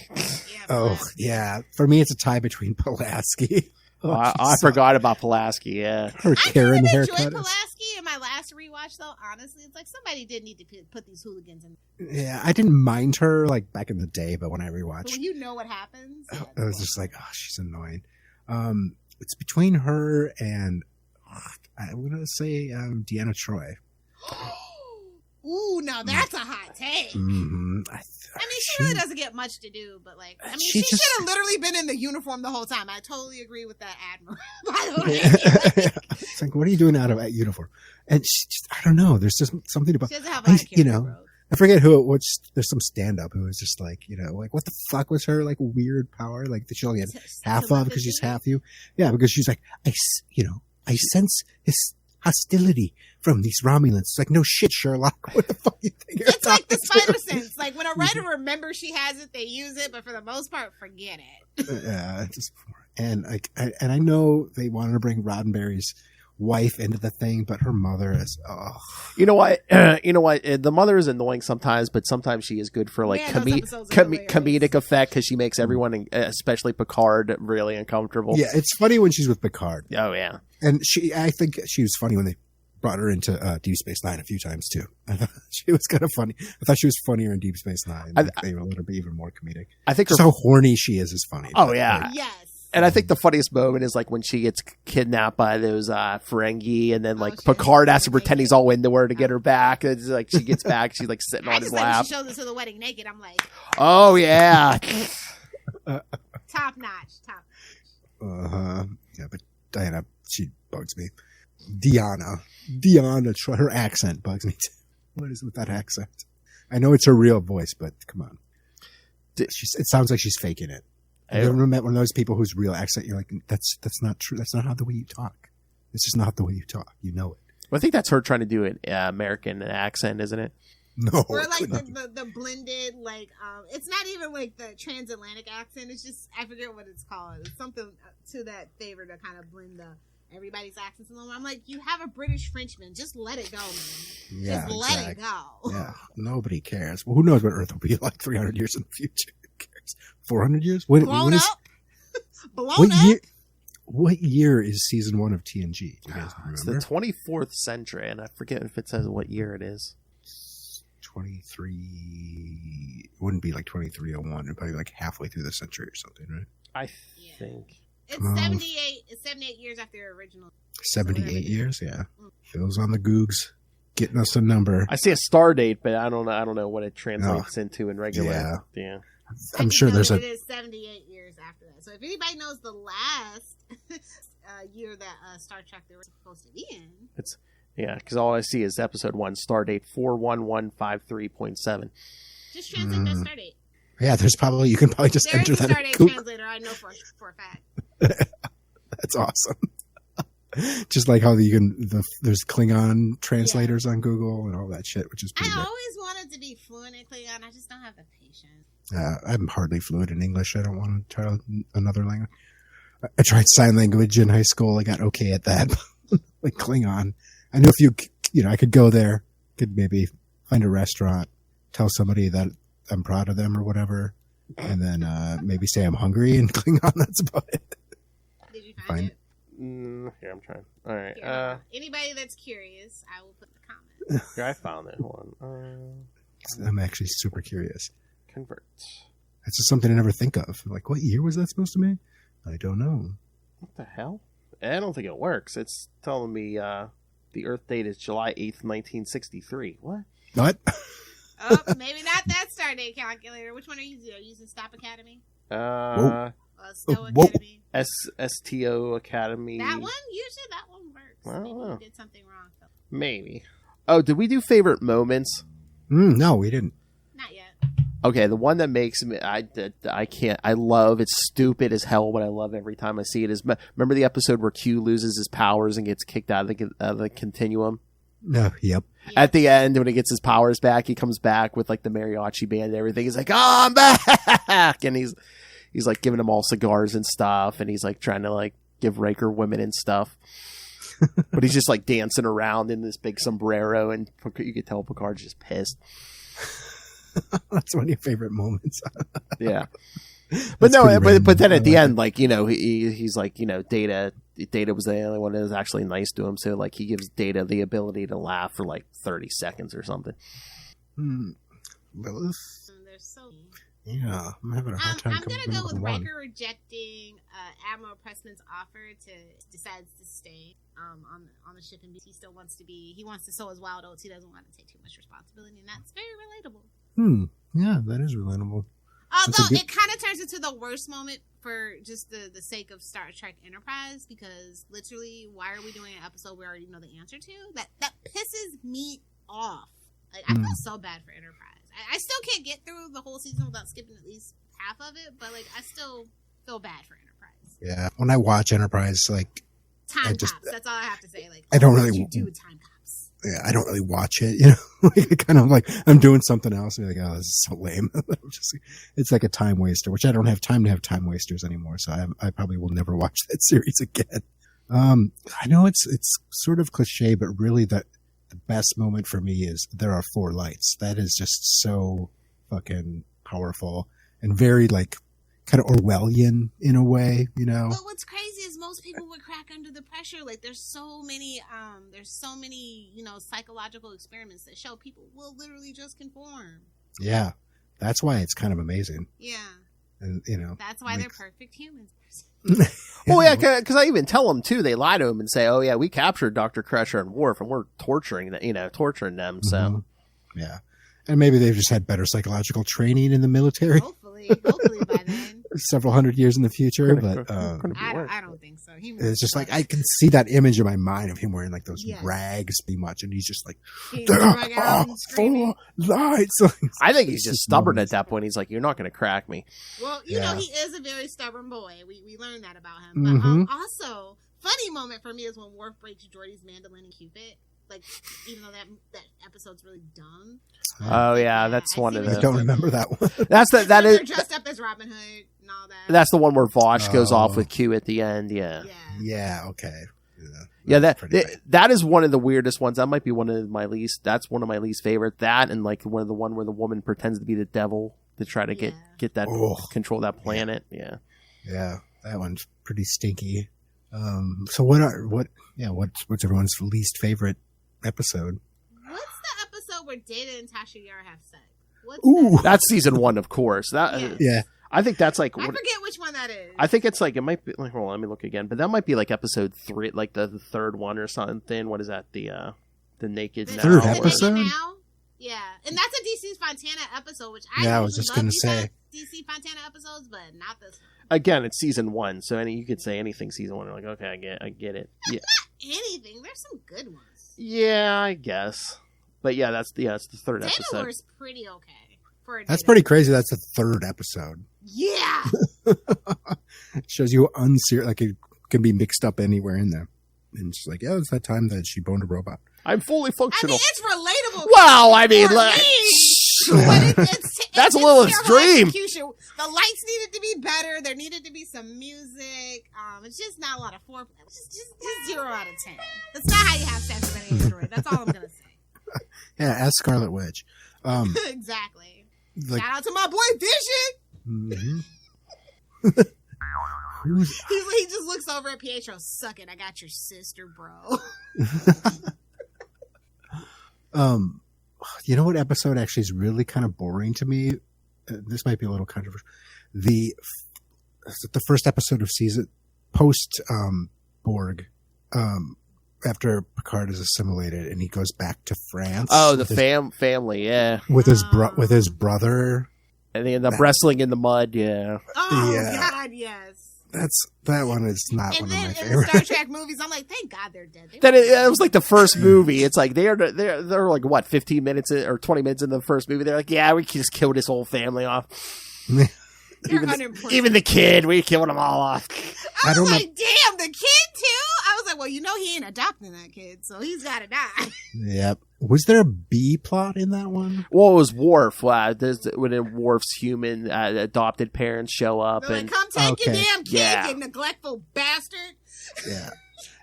S3: Yeah,
S2: For me, it's a tie between Pulaski.
S5: I forgot about Pulaski, yeah.
S2: Her Karen
S3: I
S2: haircut.
S3: enjoyed Pulaski in my last rewatch, though. Honestly, it's like somebody did need to put these hooligans in.
S2: Yeah, I didn't mind her like back in the day, but when I rewatched,
S3: But when you know what happens,
S2: I was just like, oh, she's annoying. It's between her and I'm gonna say Deanna Troi.
S3: Ooh, now that's a hot take.
S2: Mm-hmm.
S3: I mean, she really doesn't get much to do, but like, I mean, she should have literally been in the uniform the whole time. I totally agree with that, Admiral. By the way,
S2: it's like, what are you doing out of that uniform? And she just, I don't know. There's just something about,
S3: she doesn't have a character growth.
S2: I forget who it was. There's some stand-up who was just like, like, what the fuck was her like weird power? Like that she only had half of because she's half you. Yeah, because she's like, I sense his hostility from these Romulans. It's like, no shit, Sherlock. What the fuck you think?
S3: It's like the spider sense. Like when a writer remembers she has it, they use it, but for the most part, forget it.
S2: Yeah, I know they wanted to bring Roddenberry's wife into the thing, but her mother is. Oh.
S5: You know what? The mother is annoying sometimes, but sometimes she is good for like comedic effect because she makes everyone, especially Picard, really uncomfortable.
S2: Yeah, it's funny when she's with Picard.
S5: Oh yeah,
S2: and I think she was funny when they brought her into Deep Space Nine a few times too. I thought she was kind of funny. I thought she was funnier in Deep Space Nine. They were let her be even more comedic.
S5: I think
S2: how horny she is funny.
S5: Oh yeah,
S3: like, yes.
S5: And I think the funniest moment is like when she gets kidnapped by those Ferengi, and then like Picard has to pretend he's all into her to get her back. It's like she gets back, she's like sitting on his lap.
S3: She shows us to the wedding naked. I'm like,
S5: oh yeah,
S3: top notch.
S2: Yeah, but Diana, she bugs me. Deanna, her accent bugs me too. What is with that accent? I know it's her real voice, but come on, it sounds like she's faking it. You ever met one of those people whose real accent, you're like, that's not true. That's not how the way you talk. It's just not the way you talk. You know it.
S5: Well, I think that's her trying to do an American accent, isn't it?
S2: No.
S3: Or like the blended, like, it's not even like the transatlantic accent. It's just, I forget what it's called. It's something to that favor to kind of blend everybody's accents. And I'm like, you have a British Frenchman. Just let it go, man.
S2: Yeah,
S3: just let it go.
S2: Yeah. Nobody cares. Well, who knows what Earth will be like 300 years in the future? 400 years?
S3: Blown up.
S2: What year is season 1 of TNG? Do you guys remember?
S5: It's the 24th century, and I forget if it says what year it is.
S2: 23. It wouldn't be like 2301. It'd probably be like halfway through the century or something, right?
S5: I think.
S3: It's 78. It's 78 years after the original.
S2: 78 years, yeah. Phil's on the Googs, getting us a number.
S5: I see a star date, but I don't know what it translates into in regular. Yeah.
S2: I'm sure there's
S3: It is 78 years after that. So if anybody knows the last year that Star Trek they were supposed to be in,
S5: Yeah, because all I see is episode 1, stardate 41153.7.
S3: Just translate that stardate.
S2: Yeah, you can probably just enter that.
S3: There is a stardate translator, I know for a fact.
S2: That's awesome. Just like how there's Klingon translators on Google and all that shit, which is pretty good.
S3: I always wanted to be fluent in Klingon. I just don't have the patience.
S2: I'm hardly fluent in English. I don't want to try another language. I tried sign language in high school. I got okay at that. Like Klingon. I knew I could go there, could maybe find a restaurant, tell somebody that I'm proud of them or whatever, and then maybe say I'm hungry in Klingon. That's about it.
S3: Did you find it?
S5: Here, I'm trying. All right.
S3: Anybody that's curious, I will put the comment.
S5: Here, I found it. Hold on.
S2: I'm actually super curious.
S5: Convert.
S2: That's just something I never think of. Like, what year was that supposed to be? I don't know.
S5: What the hell? I don't think it works. It's telling me the Earth date is July 8th, 1963. What?
S3: Oh, maybe not that stardate calculator. Which one are you using? Are you using Stop Academy? Stow Academy.
S5: STO Academy.
S3: That one? Usually that one works.
S5: I don't
S3: Maybe
S5: know.
S3: you did something wrong.
S5: Maybe. Oh, did we do favorite moments?
S2: No, we didn't.
S3: Not yet.
S5: Okay, the one that makes me, I can't, I love, it's stupid as hell, but I love every time I see it is, remember the episode where Q loses his powers and gets kicked out of the continuum?
S2: No, yep.
S5: At the end, when he gets his powers back, he comes back with like the mariachi band and everything. He's like, "Oh, I'm back!" And he's like giving them all cigars and stuff, and he's like trying to like give Riker women and stuff. But he's just like dancing around in this big sombrero, and you could tell Picard's just pissed.
S2: That's one of your favorite moments.
S5: Yeah. But no, but then at the end, like, you know, he's like, you know, Data was the only one that was actually nice to him. So like he gives Data the ability to laugh for like 30 seconds or something.
S2: Lilith?
S3: There's so many.
S2: Yeah, I'm having a hard time.
S3: I'm going to go with Riker rejecting Admiral Pressman's offer decides to stay on the ship, and he still wants to sow his wild oats. He doesn't want to take too much responsibility, and that's very relatable.
S2: Yeah, that is relatable.
S3: Although it kind of turns into the worst moment for just the sake of Star Trek Enterprise, because literally, why are we doing an episode we already know the answer to? That pisses me off. Like, I feel so bad for Enterprise. I still can't get through the whole season without skipping at least half of it, but like I still feel bad for Enterprise.
S2: Yeah, when I watch Enterprise, like
S3: time cops. That's all I have to say. Like,
S2: I don't really
S3: do with time cops.
S2: Yeah, I don't really watch it. You know, like, kind of like I'm doing something else and be like, oh, this is so lame. It's like a time waster, which I don't have time to have time wasters anymore. So I probably will never watch that series again. I know it's sort of cliche, but really the best moment for me is There Are Four Lights. That is just so fucking powerful and very like kind of Orwellian in a way, you know.
S3: But what's crazy is most people would crack under the pressure. Like there's so many, you know, psychological experiments that show people will literally just conform.
S2: Yeah, that's why it's kind of amazing.
S3: Yeah,
S2: and you know
S3: that's why they're perfect humans.
S5: Well, yeah, because I even tell them too. They lie to him and say, "Oh yeah, we captured Dr. Crusher and Worf, and we're torturing them." So,
S2: yeah, and maybe they've just had better psychological training in the military.
S3: Hopefully by then,
S2: several hundred years in the future. But
S3: I don't think so.
S2: It's just like I can see that image in my mind of him wearing like those rags, pretty much, and he's just like, "There are four lights."
S5: I think he's just stubborn at that point. He's like, "You're not going to crack me."
S3: Well, you know, he is a very stubborn boy. We learned that about him. But also, funny moment for me is when Worf breaks Geordi's mandolin and Cupid. Like, even though that episode's really dumb.
S5: Oh yeah, that's one of them.
S2: I don't remember that one.
S3: That is dressed up as Robin Hood and all that.
S5: That's the one where Vosh goes off with Q at the end. Yeah.
S2: Okay.
S5: Yeah, that is one of the weirdest ones. That might be one of my least. That's one of my least favorite. That and like one where the woman pretends to be the devil to try to get that control that planet. Yeah,
S2: that one's pretty stinky. So what's everyone's least favorite episode?
S3: What's the episode where Data and Tasha Yar have sex?
S5: That's season 1, of course. I think that's like
S3: I forget which one that is.
S5: I think it's like it might be. Like, hold on, let me look again. But that might be like episode 3, like the third one or something. What is that? The naked now.
S2: Third episode.
S3: Yeah, and that's a DC Fontana episode, which
S2: I was just gonna say
S3: DC Fontana episodes, but not this one.
S5: Again, it's season 1, so you could say anything season 1. You're like, okay, I get it. Yeah.
S3: Not anything. There's some good ones.
S5: Yeah, I guess. But yeah, that's the third episode.
S3: Danor's pretty okay.
S2: That's pretty crazy. That's the third episode.
S3: Yeah.
S2: Shows you unserious, like it can be mixed up anywhere in there. And she's like, yeah, it's that time that she boned a robot.
S5: I'm fully functional.
S3: I mean, it's relatable.
S5: Well, I mean,
S3: that's
S5: Lilith's dream.
S3: Execution. The lights needed to be better. There needed to be some music. It's just not a lot of foreplay. Just 0 out of 10. That's not how you have sex with an android. That's all I'm gonna say.
S2: Yeah, ask Scarlet Witch.
S3: Exactly.
S2: Like,
S3: shout out to my boy Vision.
S2: Mm-hmm.
S3: He just looks over at Pietro. Suck it. I got your sister, bro.
S2: You know what episode actually is really kind of boring to me? This might be a little controversial. The first episode of season post Borg, after Picard is assimilated and he goes back to France.
S5: Oh, the family, yeah,
S2: with his brother,
S5: and they end up wrestling in the mud. Yeah.
S3: Oh
S2: yeah.
S3: God, yes.
S2: That one is not
S3: and
S2: one of my
S3: then
S2: favorites.
S3: in the Star Trek movies, I'm like, thank God they're dead.
S5: It was like the first movie. It's like they're like what 15 minutes or 20 minutes in the first movie. They're like, yeah, we can just kill this whole family off. Even the kid, we killed them all off.
S3: I was like, damn, the kid too. I was like, well, he ain't adopting that kid, so he's got to die.
S2: Yep. Was there a B plot in that one?
S5: Well, it was Worf. When Worf's human adopted parents show up.
S3: They're
S5: and
S3: like, come take your damn kid, you neglectful bastard.
S2: Yeah.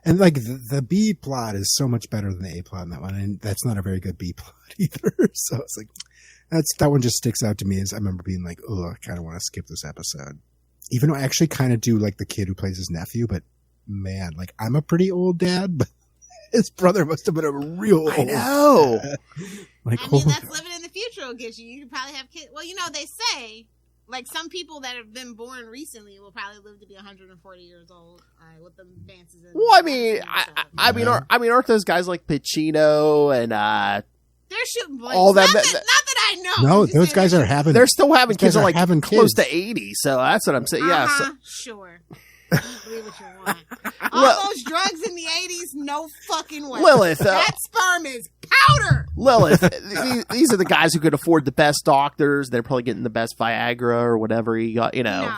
S2: And like the B plot is so much better than the A plot in that one, and that's not a very good B plot either. So it's like that one just sticks out to me. As I remember being like, oh, I kind of want to skip this episode, even though I actually kind of do like the kid who plays his nephew. But man, like I'm a pretty old dad, but his brother must have been a real old.
S5: I know.
S2: Like,
S3: I mean, that's living in the future will get you. You probably have kids. Well, they say like some people that have been born recently will probably live to be 140 years old with the advances.
S5: Well, I mean, aren't those guys like Pacino and
S3: they're shooting blanks.
S5: all that?
S3: Not that I know.
S2: No, those guys are having.
S5: They're still having kids. Are like
S2: having
S5: close
S2: kids.
S5: to 80. So that's what I'm saying. Yeah. So.
S3: Sure. You believe what you want. All those drugs in the 80s, no fucking way.
S5: Lilith,
S3: that sperm is powder.
S5: Lilith, these are the guys who could afford the best doctors. They're probably getting the best Viagra or whatever he got.
S3: No.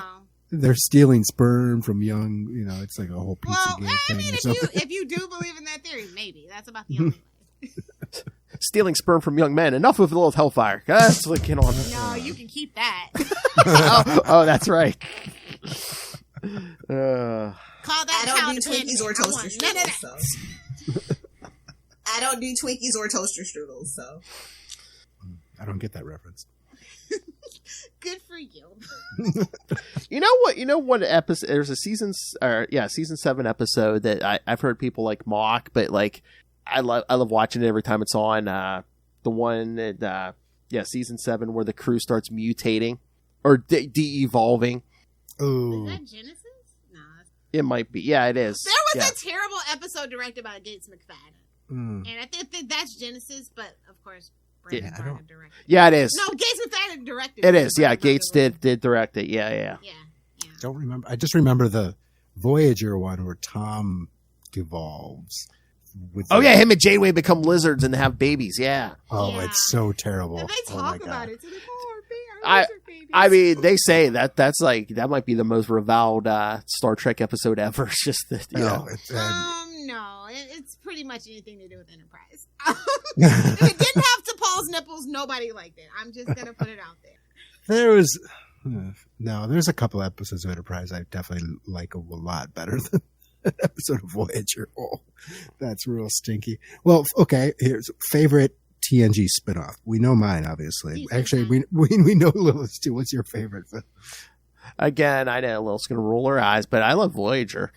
S2: They're stealing sperm from young. It's like a whole piece of game thing.
S3: I mean, if you do believe in that theory, maybe that's about the only way.
S5: Stealing sperm from young men. Enough with Lilith Hellfire. That's like
S3: No, you can keep that.
S5: oh, that's right.
S3: Call that
S6: I don't do Twinkies or toaster strudels. So. I don't do Twinkies or toaster strudels. So
S2: I don't get that reference.
S3: Good for you.
S5: You know what episode? There's a season 7 episode that I've heard people like mock, but like I love watching it every time it's on. The one that season 7 where the crew starts mutating or de-evolving.
S2: Oh,
S3: is that Genesis? No,
S5: it might be. Yeah, it is.
S3: There was a terrible episode directed by Gates McFadden, and I think that's Genesis. But of course, Brandon Barner directed.
S5: Yeah, it is.
S3: No, Gates McFadden directed.
S5: It is. Yeah, Gates did direct it. Yeah.
S2: Don't remember. I just remember the Voyager one where Tom devolves.
S5: Him and Janeway become lizards and have babies. Yeah.
S2: Oh, it's so terrible.
S3: And they talk about it to the
S5: I mean, they say that might be the most reviled Star Trek episode ever. It's just that,
S3: no, it's pretty much anything to do with Enterprise. If it didn't have T'Pol's nipples, nobody liked it. I'm just gonna put it out there.
S2: There's a couple episodes of Enterprise I definitely like a lot better than an episode of Voyager. Oh, that's real stinky. Well, okay, here's favorite TNG spinoff. We know mine, obviously. Actually, we know Lilith's too. What's your favorite?
S5: Again, I know Lilith's going to roll her eyes, but I love Voyager.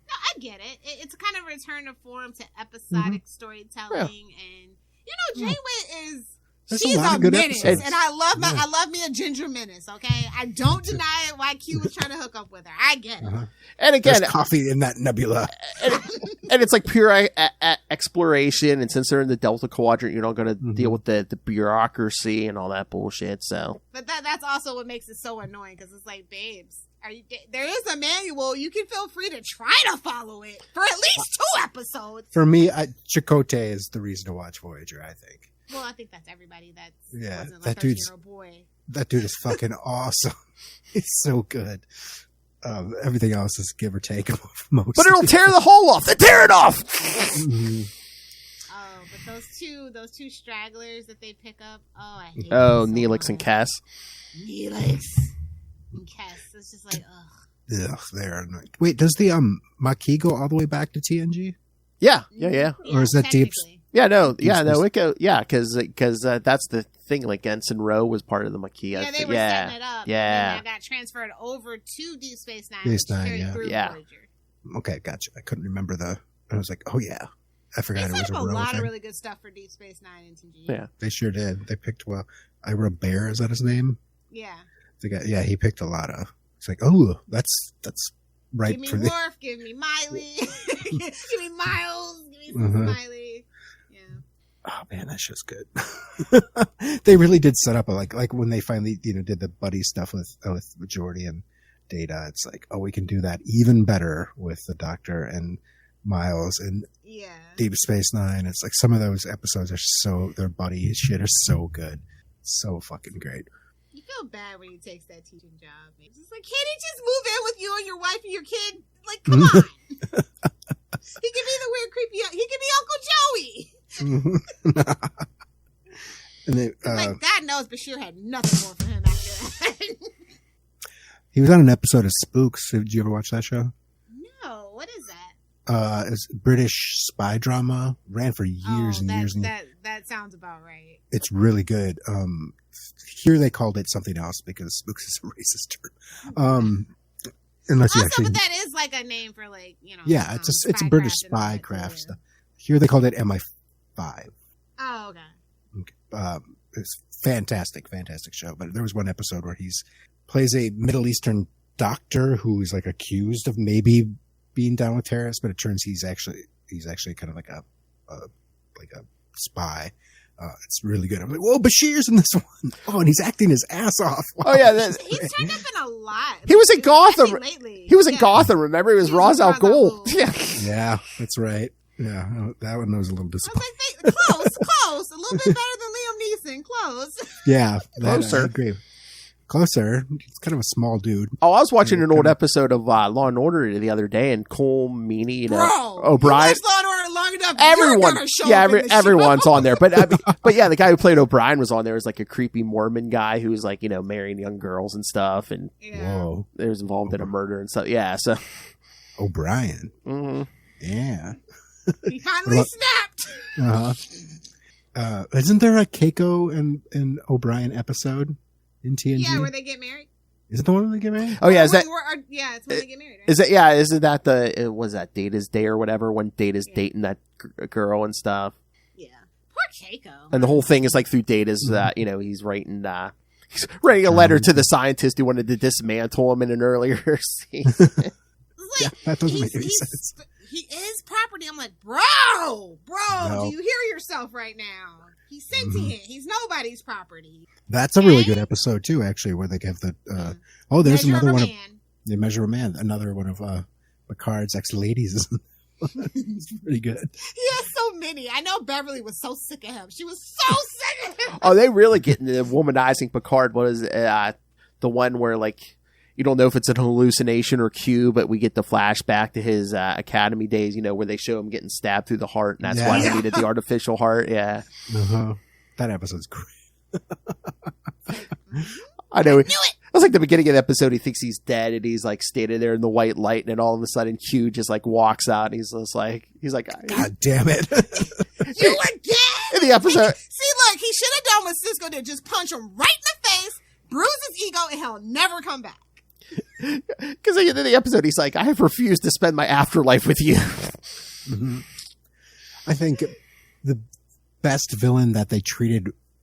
S3: No, I get it. It's kind of a return of form to episodic storytelling, and Janeway is. She's a menace, and I love me a ginger menace. Okay, I don't deny it. Why Q was trying to hook up with her, I get it.
S5: And again,
S2: there's coffee in that nebula,
S5: and it's like pure exploration. And since they're in the Delta Quadrant, you're not going to deal with the bureaucracy and all that bullshit. So,
S3: but that's also what makes it so annoying because it's like, babes, There is a manual. You can feel free to try to follow it for at least 2 episodes.
S2: For me, Chakotay is the reason to watch Voyager, I think.
S3: Well, I think that's everybody
S2: that
S3: like
S2: dude's
S3: a boy.
S2: That dude is fucking awesome. He's so good. Everything else is give or take most.
S5: But it'll tear the hole off. They tear it off.
S2: Mm-hmm.
S3: Oh, but those two stragglers that they pick up. Oh, I hate
S5: Neelix and Cass.
S3: Neelix and Cass. It's just like, ugh.
S2: Ugh, they're annoying. Wait, does the Maquis go all the way back to TNG?
S5: Yeah.
S2: Or is that deep?
S5: Yeah, it go. Yeah, because that's the thing. Like Ensign Rowe was part of the Maquis.
S3: Yeah, they were setting it up.
S5: Yeah,
S3: and that got transferred over to Deep Space Nine.
S2: Space Nine,
S5: yeah.
S3: Voyager.
S2: Okay, gotcha. I couldn't remember I was like, oh yeah, I forgot it was a
S3: Rowe.
S2: Rowe
S3: A lot
S2: thing.
S3: of really good stuff for Deep Space Nine and TNG.
S5: Yeah,
S2: they sure did. They picked Ira Bear, is that his name?
S3: Yeah.
S2: Yeah, he picked a lot of. It's like, oh, that's right
S3: give me
S2: for
S3: Worf, give me Miley, give me Miles, give me Smiley. Yeah.
S2: Oh man, that show's good. They really did set up like when they finally did the buddy stuff with Geordi and Data. It's like, oh, we can do that even better with the Doctor and Miles and Deep Space Nine. It's like some of those episodes are their buddy shit are so good, so fucking great.
S3: You feel bad when he takes that teaching job. It's just like, can't he just move in with you and your wife and your kid? Like, come on. He can be the weird, creepy. He can be Uncle Joey.
S2: And they,
S3: like, God knows Bashir had nothing more for him after that.
S2: He was on an episode of Spooks. Did you ever watch that show?
S3: No. What is that?
S2: It's a British spy drama. Ran for years and years.
S3: That sounds about right.
S2: It's really good. Here they called it something else because Spooks is a racist term. Unless you actually,
S3: but that is like a name for
S2: yeah, it's a British spycraft stuff. Here they called it MI5.
S3: Oh, okay.
S2: It's fantastic show. But there was one episode where plays a Middle Eastern doctor who is like accused of maybe being down with terrorists, but it turns he's actually kind of like a spy. It's really good. I'm like, whoa, Bashir's in this one. Oh, and he's acting his ass off. Wow.
S5: Oh yeah,
S3: he's turned up in a lot.
S5: He was in Gotham. He was in Gotham. Remember, he was Ra's al Ghul.
S2: Yeah, that's right. Yeah, that one was a little disappointing.
S3: Close, a little bit better than Liam Neeson. Close.
S2: Yeah,
S5: closer.
S2: I agree. Closer. He's kind of a small dude.
S5: Oh, I was watching an old episode of Law and Order the other day, and Cole Meany, O'Brien.
S3: Law and Order long enough.
S5: Everyone, everyone's on there. But yeah, the guy who played O'Brien was on there as like a creepy Mormon guy who was like marrying young girls and stuff, and
S2: whoa,
S5: they was involved in a murder and stuff. Yeah, so
S2: O'Brien.
S5: Mm-hmm.
S2: Yeah,
S3: he finally snapped.
S2: Isn't there a Keiko and O'Brien episode in TNG?
S3: Yeah, where they get married.
S2: Is it the one where they get married?
S5: Oh yeah,
S3: it's when they get married. Right?
S5: Isn't that was that Data's Day or whatever when Data's dating that girl and stuff?
S3: Yeah, poor Keiko.
S5: And the whole thing is like through Data's he's writing a letter to the scientist who wanted to dismantle him in an earlier scene.
S2: Yeah, that doesn't make any sense.
S3: He is property. I'm like, bro,
S2: No.
S3: do you hear yourself right now? He's sentient. He's nobody's property.
S2: That's a really good episode too, actually, where they have the there's another one. They Measure a Man, another one of Picard's ex-ladies. It's pretty good.
S3: He has so many. I know Beverly was so sick of him. She was so sick of him.
S5: Oh, they really getting the womanizing Picard. What is the one where like you don't know if it's an hallucination or Q, but we get the flashback to his academy days, where they show him getting stabbed through the heart, and that's why he needed the artificial heart. Yeah.
S2: That episode's great.
S5: I know. It was like the beginning of the episode. He thinks he's dead, and he's like standing there in the white light, and then all of a sudden, Q just like walks out, and he's like,
S2: God damn it!
S3: You again?
S5: In the episode,
S3: see, look, he should have done what Cisco did: just punch him right in the face, bruise his ego, and he'll never come back.
S5: Because in the episode, he's like, I have refused to spend my afterlife with you.
S2: I think the best villain that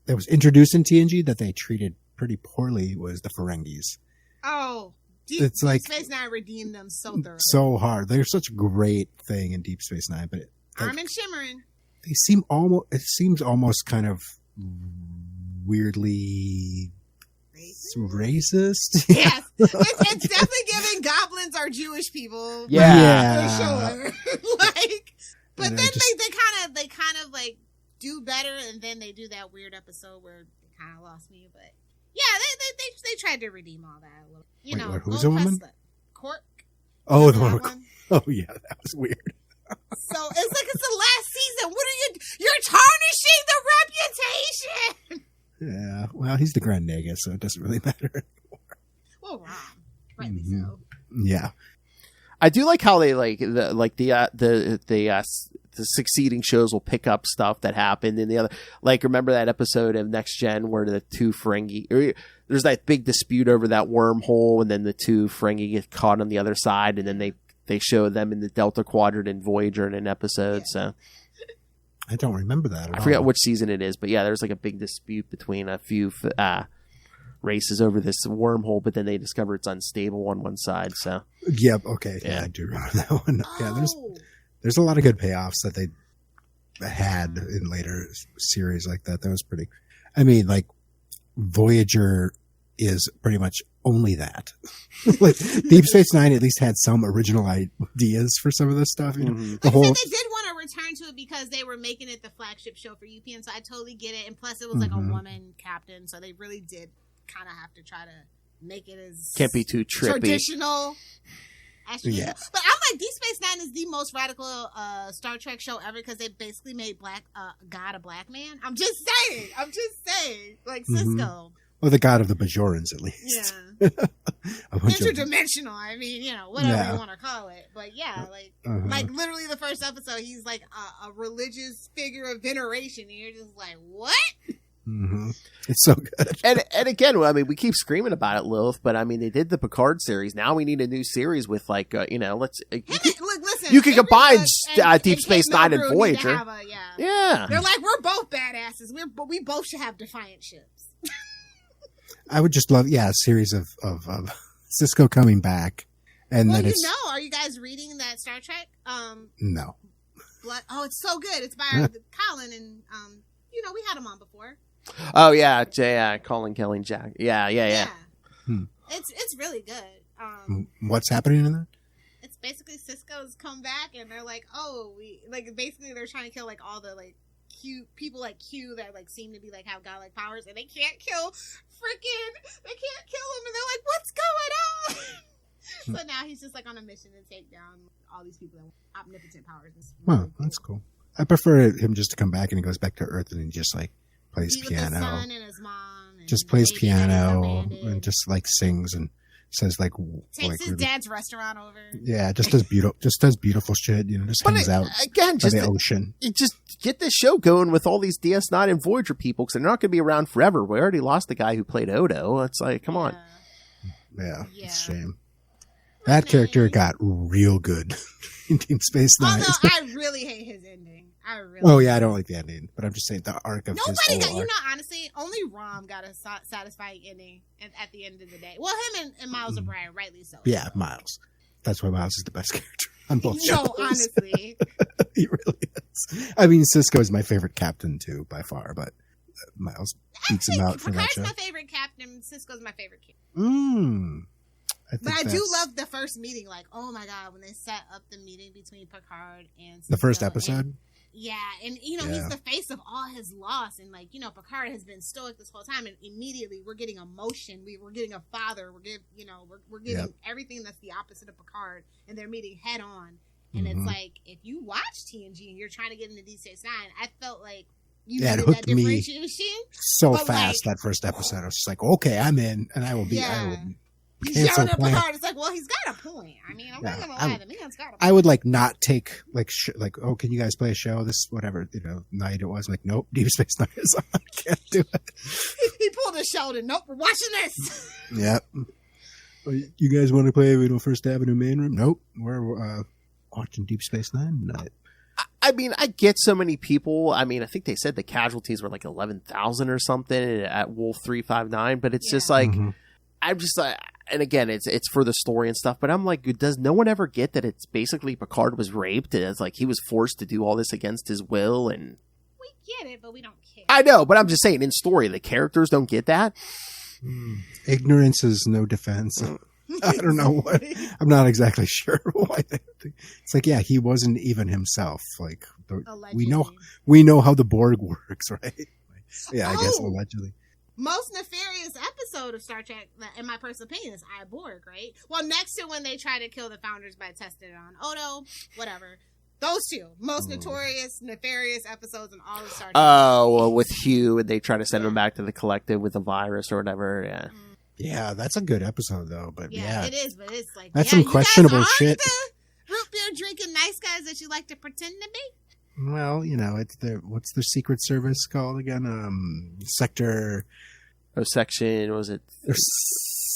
S2: was introduced in TNG that they treated pretty poorly was the Ferengis.
S3: Oh,
S2: Deep
S3: Space Nine redeemed them so thoroughly.
S2: So hard. They're such a great thing in Deep Space Nine, but
S3: Armin Shimmering.
S2: They seem seems almost kind of weirdly racist.
S3: Yes. it's definitely giving goblins are Jewish people.
S5: Yeah.
S3: For sure. But then they kind of like do better, and then they do that weird episode where it kind of lost me. But yeah, they tried to redeem all that a little. You know,
S2: who's a woman?
S3: Cork.
S2: Oh, the one. Oh yeah, that was weird.
S3: So it's like it's the last season. What are you're tarnishing the reputation?
S2: Yeah, well, he's the Grand Nagus, so it doesn't really matter anymore.
S3: Well, Ron, rightly so.
S2: Yeah,
S5: I do like how they the succeeding shows will pick up stuff that happened in the other. Like, remember that episode of Next Gen where the two Ferengi, there's that big dispute over that wormhole, and then the two Ferengi get caught on the other side, and then they show them in the Delta Quadrant and Voyager in an episode. So
S2: I don't remember that at all.
S5: I forget which season it is, but yeah, there's like a big dispute between a few races over this wormhole, but then they discover it's unstable on one side. So
S2: yep, okay, yeah, I do remember that one. Yeah, there's a lot of good payoffs that they had in later series like that. That was pretty. I mean, like Voyager is pretty much only that. Like Deep Space Nine at least had some original ideas for some of this stuff. You know,
S3: they did want to return to it because they were making it the flagship show for UPN, so I totally get it. And plus, it was like a woman captain, so they really did kind of have to try to make it as
S5: can't be too trippy,
S3: traditional.
S2: Yeah.
S3: But I'm like, Deep Space Nine is the most radical Star Trek show ever because they basically made God a black man. I'm just saying, like Cisco.
S2: Well, the god of the Bajorans, at least.
S3: Yeah. Interdimensional. I mean, you know, whatever you want to call it. But yeah, like literally the first episode, he's like a religious figure of veneration. And you're just like, what?
S2: Mm-hmm. It's so good.
S5: And again, I mean, we keep screaming about it, Lilith, but I mean, they did the Picard series. Now we need a new series with like, listen, you can combine Deep Space Nine and Voyager. Yeah.
S3: They're like, we're both badasses. We both should have defiant ships.
S2: I would just love, a series of Cisco coming back, and then it's.
S3: Are you guys reading that Star Trek?
S2: No.
S3: It's so good. It's by Colin, and we had him on before.
S5: Oh yeah, Colin Kelly Jack. Yeah.
S3: It's really good.
S2: What's happening in that?
S3: It's basically Cisco's come back, and they're like, basically they're trying to kill like all the like people like Q that like seem to be like have godlike powers, and they can't kill him, and they're like, what's going on? So now he's just like on a mission to take down all these people that have omnipotent powers.
S2: Well, that's cool. I prefer him just to come back and he goes back to Earth and he just like plays piano.
S3: His son and his mom, and
S2: just plays piano and just like sings and says like
S3: takes his dad's restaurant over.
S2: Yeah, just does beautiful shit. You know, just hangs out
S5: again by
S2: the ocean.
S5: Just get this show going with all these DS9 and Voyager people because they're not going to be around forever. We already lost the guy who played Odo. It's like, come on.
S2: Yeah, it's a shame. That character got real good in Deep Space Nine.
S3: Although I really hate his ending.
S2: I don't like the ending, but I'm just saying the arc of his whole arc.
S3: Honestly, only Rom got a satisfying ending at the end of the day. Well, him and Miles O'Brien, rightly so.
S2: Yeah, Miles. That's why Miles is the best character on both shows.
S3: No, honestly.
S2: He really is. I mean, Cisco is my favorite captain, too, by far, but Miles beats him out for that show.
S3: Picard's my favorite captain. Cisco's my favorite captain.
S2: But
S3: I do love the first meeting. Like, oh my God, when they set up the meeting between Picard and Cisco.
S2: The first episode?
S3: And he's the face of all his loss, and like Picard has been stoic this whole time, and immediately we're getting emotion. We're getting a father. We're getting everything that's the opposite of Picard, and they're meeting head on. And it's like, if you watch TNG and you're trying to get into Deep Space Nine, I felt like
S2: it hooked me so fast that first episode. I was just like, okay, I'm in, and I will be.
S3: He's yelling at Picard. It's like, well, he's got a point. I mean, I'm not gonna lie, the man's got a point.
S2: I would like not take oh, can you guys play a show this whatever night it was? Like, nope, Deep Space Nine is on. I can't do it.
S3: He pulled a Sheldon. Nope, we're watching this.
S2: Yep. You guys want to play First Avenue main room? Nope, we're watching Deep Space Nine tonight.
S5: I mean, I get so many people. I mean, I think they said the casualties were like 11,000 or something at Wolf 359, but it's just like, I'm just like, and again, it's for the story and stuff, but I'm like, does no one ever get that it's basically Picard was raped and it's like he was forced to do all this against his will? And
S3: we get it, but we don't care.
S5: I know, but I'm just saying in story, the characters don't get that.
S2: Ignorance is no defense. I don't know what. I'm not exactly sure why. It's like, yeah, he wasn't even himself. Like we know how the Borg works, right? Yeah, I guess allegedly.
S3: Most nefarious episode of Star Trek, in my personal opinion, is I, Borg, right? Well, next to when they try to kill the founders by testing it on Odo, whatever. Those two. Most notorious, nefarious episodes in all of Star Trek.
S5: Oh, well, with Hugh, and they try to send him back to the collective with a virus or whatever, yeah.
S2: Yeah, that's a good episode, though. But yeah,
S3: it is. But it's like
S2: that's some questionable shit.
S3: The root beer drinking nice guys that you like to pretend to be.
S2: Well, you know, it's what's their secret service called again? Sector.
S5: Oh, section. Was it?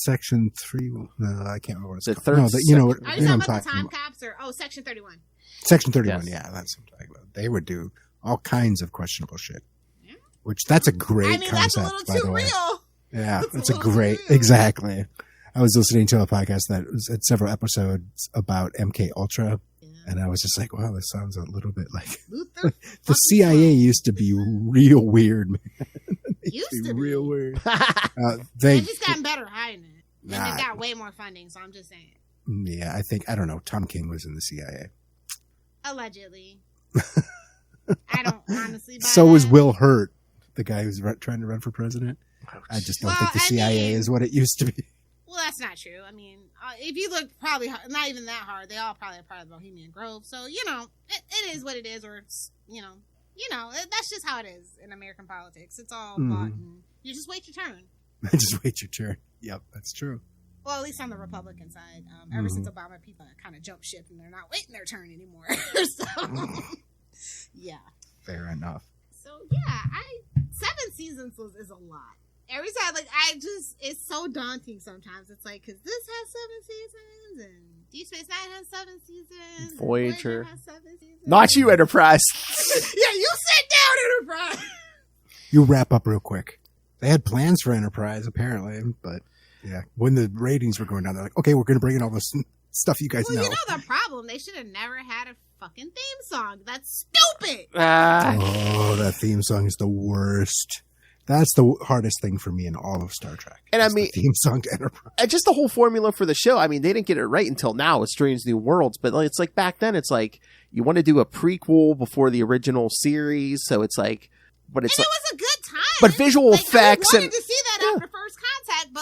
S2: Section 3. No, I can't remember what it's called.
S5: Third.
S2: No, you know what?
S3: Are you talking about the time cops or Section 31?
S2: Section 31.
S5: Yes.
S2: Yeah, that's what I'm talking about. They would do all kinds of questionable shit. Yeah. Which that's a great concept.
S3: That's a little too real.
S2: Yeah, it's a great, exactly. I was listening to a podcast that had several episodes about MK Ultra, and I was just like, wow, this sounds a little bit like the CIA used to be real weird, man.
S3: Used to be
S2: real weird.
S3: They just gotten better hiding it. And they got way more funding, so I'm just saying.
S2: Yeah, I don't know. Tom King was in the CIA.
S3: Allegedly. I don't honestly buy
S2: So
S3: that.
S2: was Will Hurt, the guy who's trying to run for president. I just don't think the CIA is what it used to be.
S3: Well, that's not true. I mean, if you look probably not even that hard, they all probably are part of Bohemian Grove. So, you know, it is what it is, or, you know, that's just how it is in American politics. It's all bought and you just wait your turn.
S2: Just wait your turn. Yep, that's true.
S3: Well, at least on the Republican side. Ever since Obama, people kind of jump ship and they're not waiting their turn anymore. So, yeah.
S2: Fair enough.
S3: So, yeah, 7 seasons is a lot. Every time, like, it's so daunting sometimes. It's like, because this has 7 seasons, and Deep Space Nine has 7 seasons,
S5: Voyager
S3: has 7 seasons.
S5: Not you, Enterprise.
S3: Yeah, you sit down, Enterprise.
S2: You wrap up real quick. They had plans for Enterprise, apparently, but yeah, when the ratings were going down, they're like, okay, we're going to bring in all this stuff you guys know.
S3: You know the problem? They should have never had a fucking theme song. That's stupid.
S2: Oh, that theme song is the worst. That's the hardest thing for me in all of Star Trek.
S5: And I mean,
S2: the theme song to Enterprise.
S5: And just the whole formula for the show. I mean, they didn't get it right until now with Strange New Worlds, but it's like back then, it's like you want to do a prequel before the original series, so it's like, but it's
S3: and it was a good time.
S5: But visual effects
S3: I wanted to see that after First Contact,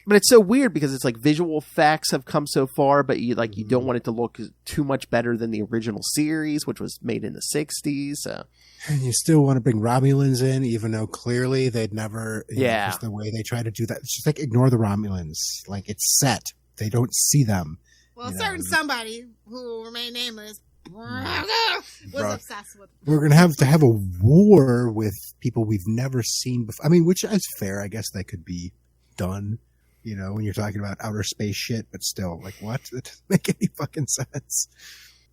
S5: but it's so weird because it's like visual effects have come so far, but you don't want it to look too much better than the original series, which was made in the 60s. So.
S2: And you still want to bring Romulans in, even though clearly they'd never, just the way they try to do that. It's just like, ignore the Romulans. Like, it's set. They don't see them.
S3: Well, somebody who will remain nameless was obsessed with.
S2: We're going to have a war with people we've never seen before. I mean, which is fair. I guess that could be done, when you're talking about outer space shit, but still, like, what? That doesn't make any fucking sense.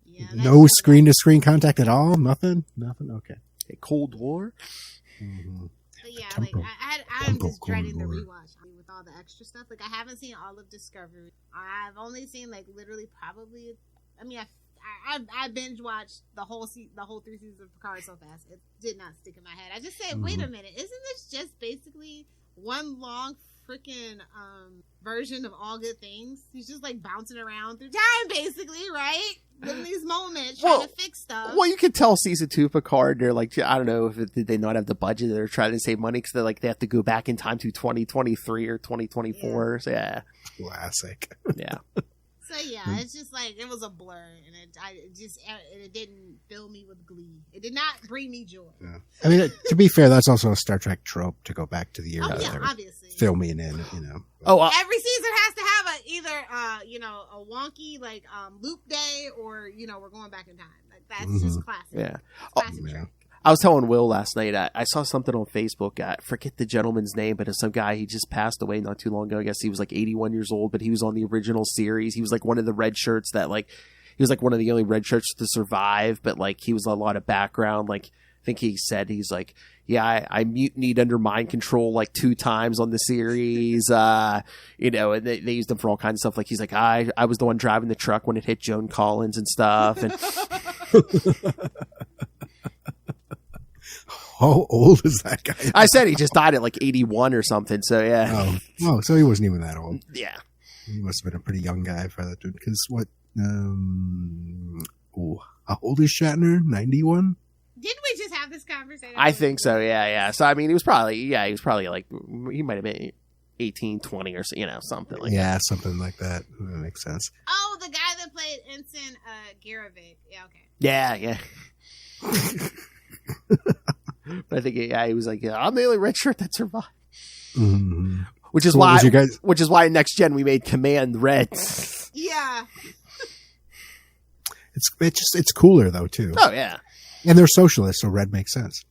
S2: Yeah, no screen-to-screen contact at all? Nothing? Okay.
S5: A Cold War?
S2: Mm-hmm.
S3: But yeah, I'm just dreading the rewatch with all the extra stuff. Like, I haven't seen all of Discovery. I've only seen, like, literally probably... I mean, I binge-watched the whole 3 seasons of Picard so fast. It did not stick in my head. I just said, wait a minute. Isn't this just basically one long freaking version of All Good Things? He's just, like, bouncing around through time, basically, right? In these moments, trying to fix stuff.
S5: Well, you could tell season 2 Picard, they're like, I don't know, did they not have the budget? They're trying to save money because they have to go back in time to 2023 or 2024. Yeah. So, yeah.
S2: Classic.
S5: Yeah.
S3: So, yeah, it's just like, it was a blur, and it didn't fill me with glee. It did not bring me joy. Yeah.
S2: I mean, to be fair, that's also a Star Trek trope to go back to the era.
S3: Oh, yeah, obviously.
S2: Filming in,
S3: every season has to have either a wonky, like, loop day, or, we're going back in time. Like, that's just classic.
S5: Yeah.
S3: Classic Trek.
S5: I was telling Will last night, I saw something on Facebook. I forget the gentleman's name, but it's some guy, he just passed away not too long ago. I guess he was like 81 years old, but he was on the original series. He was like one of the red shirts that he was like one of the only red shirts to survive, but like he was a lot of background. Like, I think he said, he's like, yeah, I mutinied under mind control like 2 times on the series, and they used him for all kinds of stuff. Like, he's like, I was the one driving the truck when it hit Joan Collins and stuff. And
S2: How old is that guy?
S5: I said he just died at like 81 or something. So yeah.
S2: Oh, so he wasn't even that old.
S5: Yeah.
S2: He must have been a pretty young guy for that dude. Because what? How old is Shatner? 91.
S3: Didn't we just have this conversation?
S5: I think so. Yeah. So I mean, he was probably like he might have been 18, 20 or something like that.
S2: Yeah, something like that. That makes sense.
S3: Oh, the guy that played Ensign Garovic. Yeah, okay.
S5: Yeah. But I think he was like, I'm the only red shirt that survived.
S2: Mm-hmm.
S5: Which is why Next Gen we made Command red.
S3: Yeah.
S2: It's cooler though too.
S5: Oh yeah.
S2: And they're socialists, so red makes sense.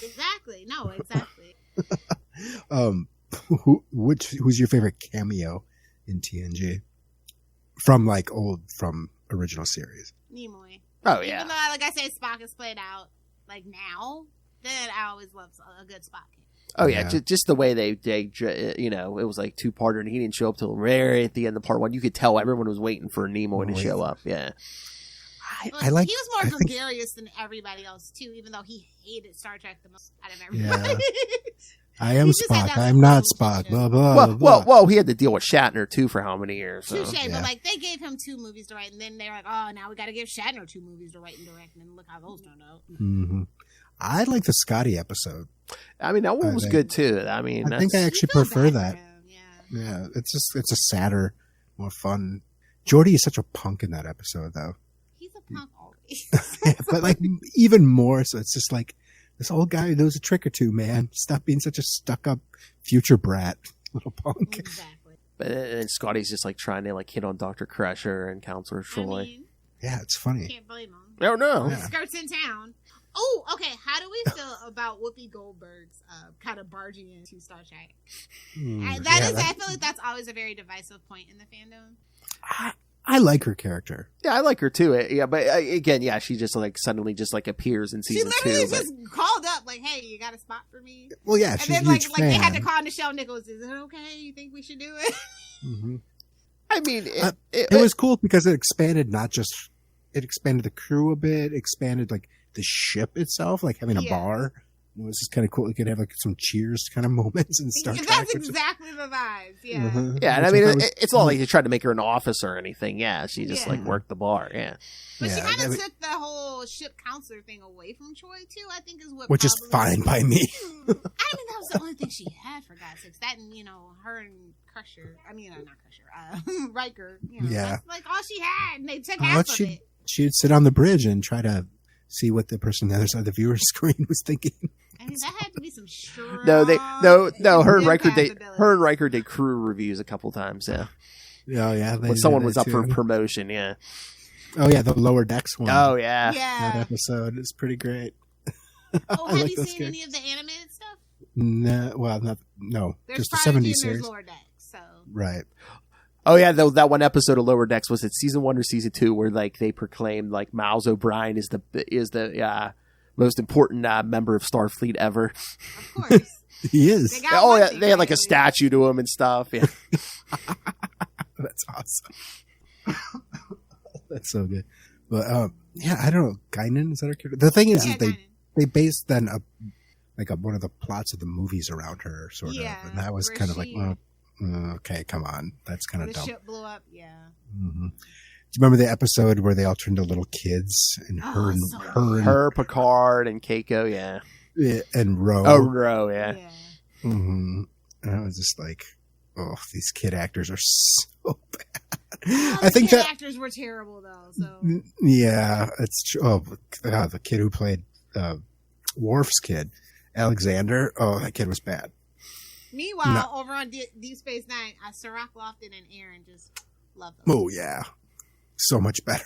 S3: Exactly. No, exactly.
S2: Who's your favorite cameo in TNG from original series?
S3: Nimoy.
S5: Oh yeah.
S3: Even though, like I say, Spock is played out like now, then I always love a good Spock.
S5: Oh yeah, just the way they it was like 2-parter, and he didn't show up till very at the end of part 1. You could tell everyone was waiting for Nimoy to show up. Yeah.
S3: He was more gregarious than everybody else too, even though he hated Star Trek the most out of everybody.
S2: Yeah. I am Spock. I'm not Spock. Blah, blah, blah.
S5: Well, he had to deal with Shatner too for how many years? So.
S3: Touché, but like they gave him 2 movies to write, and then they were like, "Oh, now we got to give Shatner 2 movies to write and direct," and look how those turned out.
S2: Mm-hmm. I like the Scotty episode.
S5: I mean, that one was good too. I mean,
S2: I think I actually prefer that.
S3: Yeah,
S2: it's a sadder, more fun. Geordi is such a punk in that episode, though.
S3: He's a punk always.
S2: But like even more, so it's just like this old guy who knows a trick or two. Man, stop being such a stuck-up future brat, little punk.
S3: Exactly.
S5: And Scotty's just like trying to like hit on Dr. Crusher and Counselor Troy.
S3: I mean,
S2: yeah, it's funny.
S3: Can't blame him.
S5: Oh no,
S2: Yeah.
S3: Skirts in town. Oh, okay. How do we feel about Whoopi Goldberg's kind of barging into Star Trek? I feel like that's always a very divisive point in the fandom.
S2: I like her character.
S5: Yeah, I like her too. Yeah, but again, she just like suddenly just like appears in season 2.
S3: She literally just called up like, "Hey, you got a spot for me?"
S2: Well, yeah,
S3: and
S2: she's
S3: then
S2: a huge
S3: like they had to call Nichelle Nichols. Is it okay? You think we should do it?
S2: Mm-hmm.
S5: I mean,
S2: it was cool because it expanded it expanded the crew a bit, expanded like the ship itself, like having a bar. It was just kind of cool. You could have like some Cheers kind of moments in Star Trek.
S3: That's exactly the vibes. Yeah.
S2: Mm-hmm.
S5: Yeah, and I mean, it's not like they tried to make her an officer or anything. Yeah, she just like worked the bar. Yeah.
S3: But she kind of took the whole ship counselor thing away from Troy too. I think is
S2: which is fine by me.
S3: I mean, that was the only thing she had for God's sakes. That and her and Crusher. I mean, not Crusher. Riker. That's like all she had, and they took half of it.
S2: She'd sit on the bridge and try to see what the person on the other side of the viewer screen was thinking.
S3: I mean, that had to be some strong.
S5: No. Her and Riker did crew reviews a couple times. Yeah.
S2: Oh yeah.
S5: When someone was up for promotion. Yeah.
S2: Oh yeah, the Lower Decks one.
S5: Oh yeah.
S2: That episode is pretty great.
S3: Oh, have you seen any of the animated stuff?
S2: No. Well, no.
S3: There's
S2: just the 70s series.
S3: Lower Decks. So.
S2: Right.
S5: Oh yeah, that one episode of Lower Decks, was it season 1 or season 2, where like they proclaimed like Miles O'Brien is the most important member of Starfleet ever.
S3: Of course,
S2: he is.
S5: They had like a statue to him and stuff. Yeah,
S2: that's awesome. That's so good. But I don't know. Guinan, is that her character? The thing is they based then one of the plots of the movies around her, sort of, and that was kind of like. Okay, come on. That's kind of dumb.
S3: The ship blew up, yeah.
S2: Mm-hmm. Do you remember the episode where they all turned into little kids and
S5: her, Picard, and Keiko,
S2: and Ro.
S5: Oh, Ro, yeah.
S2: Mm-hmm. And I was just like, oh, these kid actors are so bad. I think
S3: actors were terrible though. So
S2: yeah, it's true. Oh, the kid who played Worf's kid, Alexander. Oh, that kid was bad.
S3: Meanwhile, over on Deep Space Nine, Sirach Lofton and Aaron just love them.
S2: Oh yeah, so much better.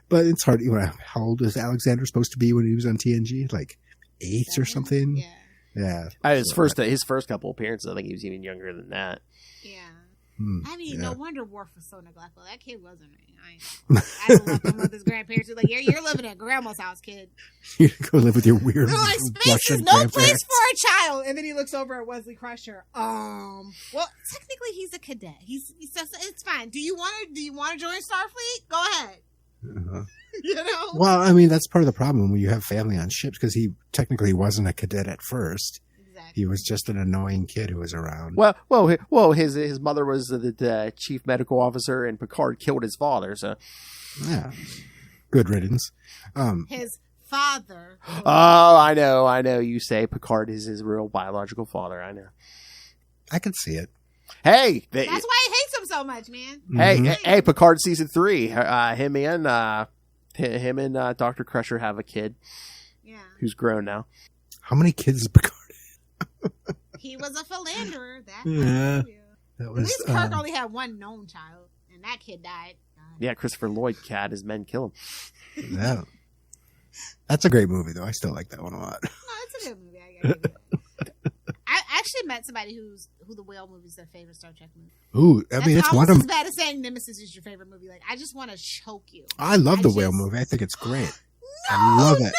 S2: But it's hard. How old is Alexander supposed to be when he was on TNG? Like 8 or something. Yeah.
S5: His first couple appearances, I think he was even younger than that.
S3: Yeah. I mean, no wonder Worf was so neglectful. That kid wasn't. I left him with his grandparents. Like, you're living at grandma's house, kid.
S2: You go live with your weird
S3: space is no place for a child. And then he looks over at Wesley Crusher. Well, technically, he's a cadet. He says it's fine. Do you want to join Starfleet? Go ahead. You know?
S2: Well, I mean, that's part of the problem when you have family on ships, because he technically wasn't a cadet at first. Exactly. He was just an annoying kid who was around.
S5: Well, his mother was the chief medical officer, and Picard killed his father. So,
S2: yeah, good riddance.
S3: His father.
S5: Oh, I know. You say Picard is his real biological father. I know.
S2: I can see it.
S5: Hey,
S3: that's why he hates him so much, man.
S5: Hey, Picard season 3. Him and Dr. Crusher have a kid. Yeah, who's grown now.
S2: How many kids is Picard?
S3: He was a philanderer.
S2: That was.
S3: At least Kirk only had one known child, and that kid died.
S5: Yeah, Christopher Lloyd had his men kill him.
S2: Yeah, that's a great movie, though. I still like that one a lot.
S3: No, it's a good movie. I actually met somebody who the Whale movie is their favorite Star Trek movie.
S2: Ooh, I mean, it's one of
S3: as bad as saying Nemesis is your favorite movie. Like, I just want to choke you.
S2: I love the Whale movie. I think it's great.
S3: No,
S2: I love it.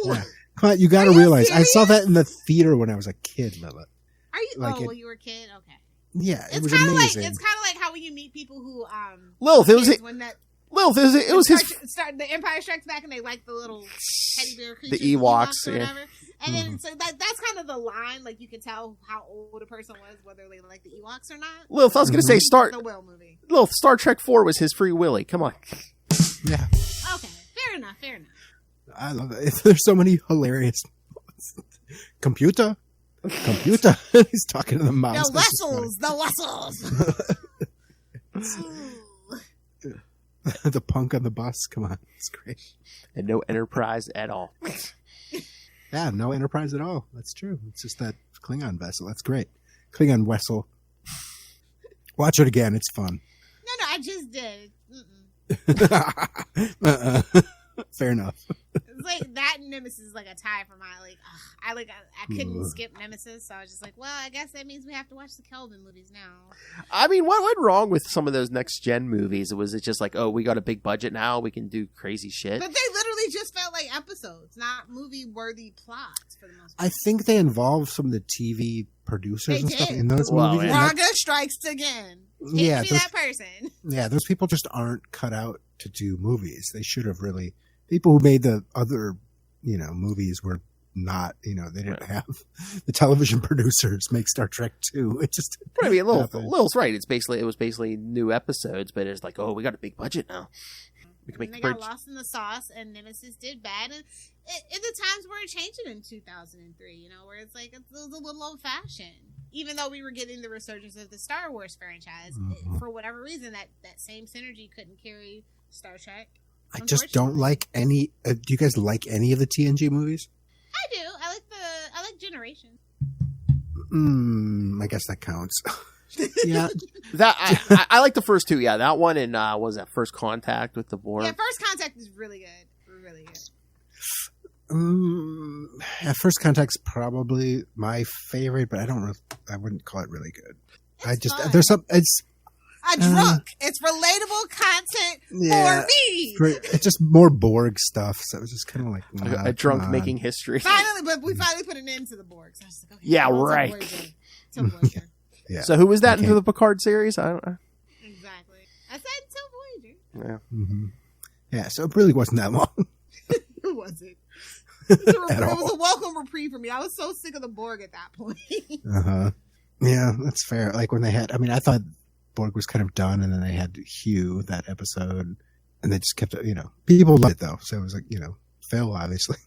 S3: No,
S2: yeah. Come on, you got to realize, serious? I saw that in the theater when I was a kid, Lilith.
S3: Are you? When you were a kid? Okay.
S2: Yeah, it was amazing.
S3: It's kind of like how when you meet people who
S5: Lilith, it was
S3: the Empire Strikes Back, and they like the little teddy bear creatures,
S5: the Ewoks,
S3: or whatever. And then so that's kind of the line. Like, you can tell how old a person was, whether they like the Ewoks or not.
S5: Lilith, I was going to say
S3: the Whale movie.
S5: Lilith, Star Trek 4 was his Free Willy. Come on.
S2: Yeah.
S3: Okay, fair enough.
S2: I love it. There's so many hilarious. Computer. He's talking to the mouse.
S3: The Wessels.
S2: The punk on the bus. Come on, it's great.
S5: And no Enterprise at all.
S2: Yeah, no Enterprise at all. That's true. It's just that Klingon vessel. That's great. Klingon vessel. Watch it again. It's fun.
S3: No, I just did.
S2: Fair enough.
S3: It's like that and Nemesis is like a tie for my I couldn't skip Nemesis, so I was just like, well, I guess that means we have to watch the Kelvin movies now.
S5: I mean, what went wrong with some of those next gen movies? Was it just like, oh, we got a big budget now, we can do crazy shit?
S3: But they literally just felt like episodes, not movie worthy plots for the most part.
S2: I think they involved some of the TV producers and stuff in those movies.
S3: Yeah. Raga strikes again. Can't be that person.
S2: Yeah, those people just aren't cut out to do movies. They should have really. People who made the other, movies were not, they didn't have the television producers make Star Trek 2. It just.
S5: I mean, Lil's right. It was basically new episodes, but it's like, oh, we got a big budget now. We can make
S3: they got lost in the sauce, and Nemesis did bad. And the times were changing in 2003, where it's like it was a little old fashioned. Even though we were getting the resurgence of the Star Wars franchise, for whatever reason, that same synergy couldn't carry Star Trek.
S2: I just don't like any. Do you guys like any of the TNG movies?
S3: I do. I like Generations.
S2: I guess that counts. Yeah,
S5: that I like the first two. Yeah, that one and was that First Contact with the Borg?
S3: Yeah, First Contact is really good. Really
S2: good. First Contact's probably my favorite, but I wouldn't call it really good.
S3: It's
S2: there's some. It's
S3: a drunk. It's relatable content for me.
S2: It's just more Borg stuff. So it was just kind of like
S5: a drunk making history.
S3: We finally put an end to the Borg. So I was like, okay,
S5: yeah, right.
S2: Yeah.
S5: So who was that into the Picard series? I don't know.
S3: Exactly. I said until Voyager.
S5: Yeah.
S2: Mm-hmm. Yeah. So it really wasn't that long.
S3: It wasn't. It was a welcome reprieve for me. I was so sick of the Borg at that point.
S2: Yeah, that's fair. Like when they had. I mean, I thought Borg was kind of done, and then they had Hugh that episode, and they just kept it. People loved it though, so it was like Phil obviously.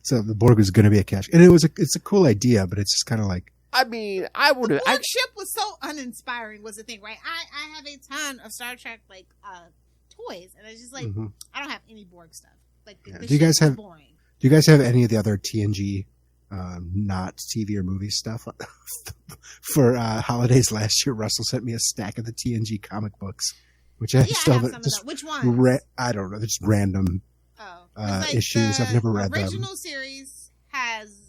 S2: So the Borg was going to be a catch, and it's a cool idea, but it's just kind of like.
S5: I mean, I would have.
S3: The Borg ship was so uninspiring. Was the thing, right? I have a ton of Star Trek toys, and it's just like I don't have any Borg stuff. Like,
S2: do you guys have? Boring. Do you guys have any of the other TNG, not TV or movie stuff? For holidays last year, Russell sent me a stack of the TNG comic books, which I still
S3: have some just. Which ones?
S2: I don't know. They're just random issues. I've never read them.
S3: The original series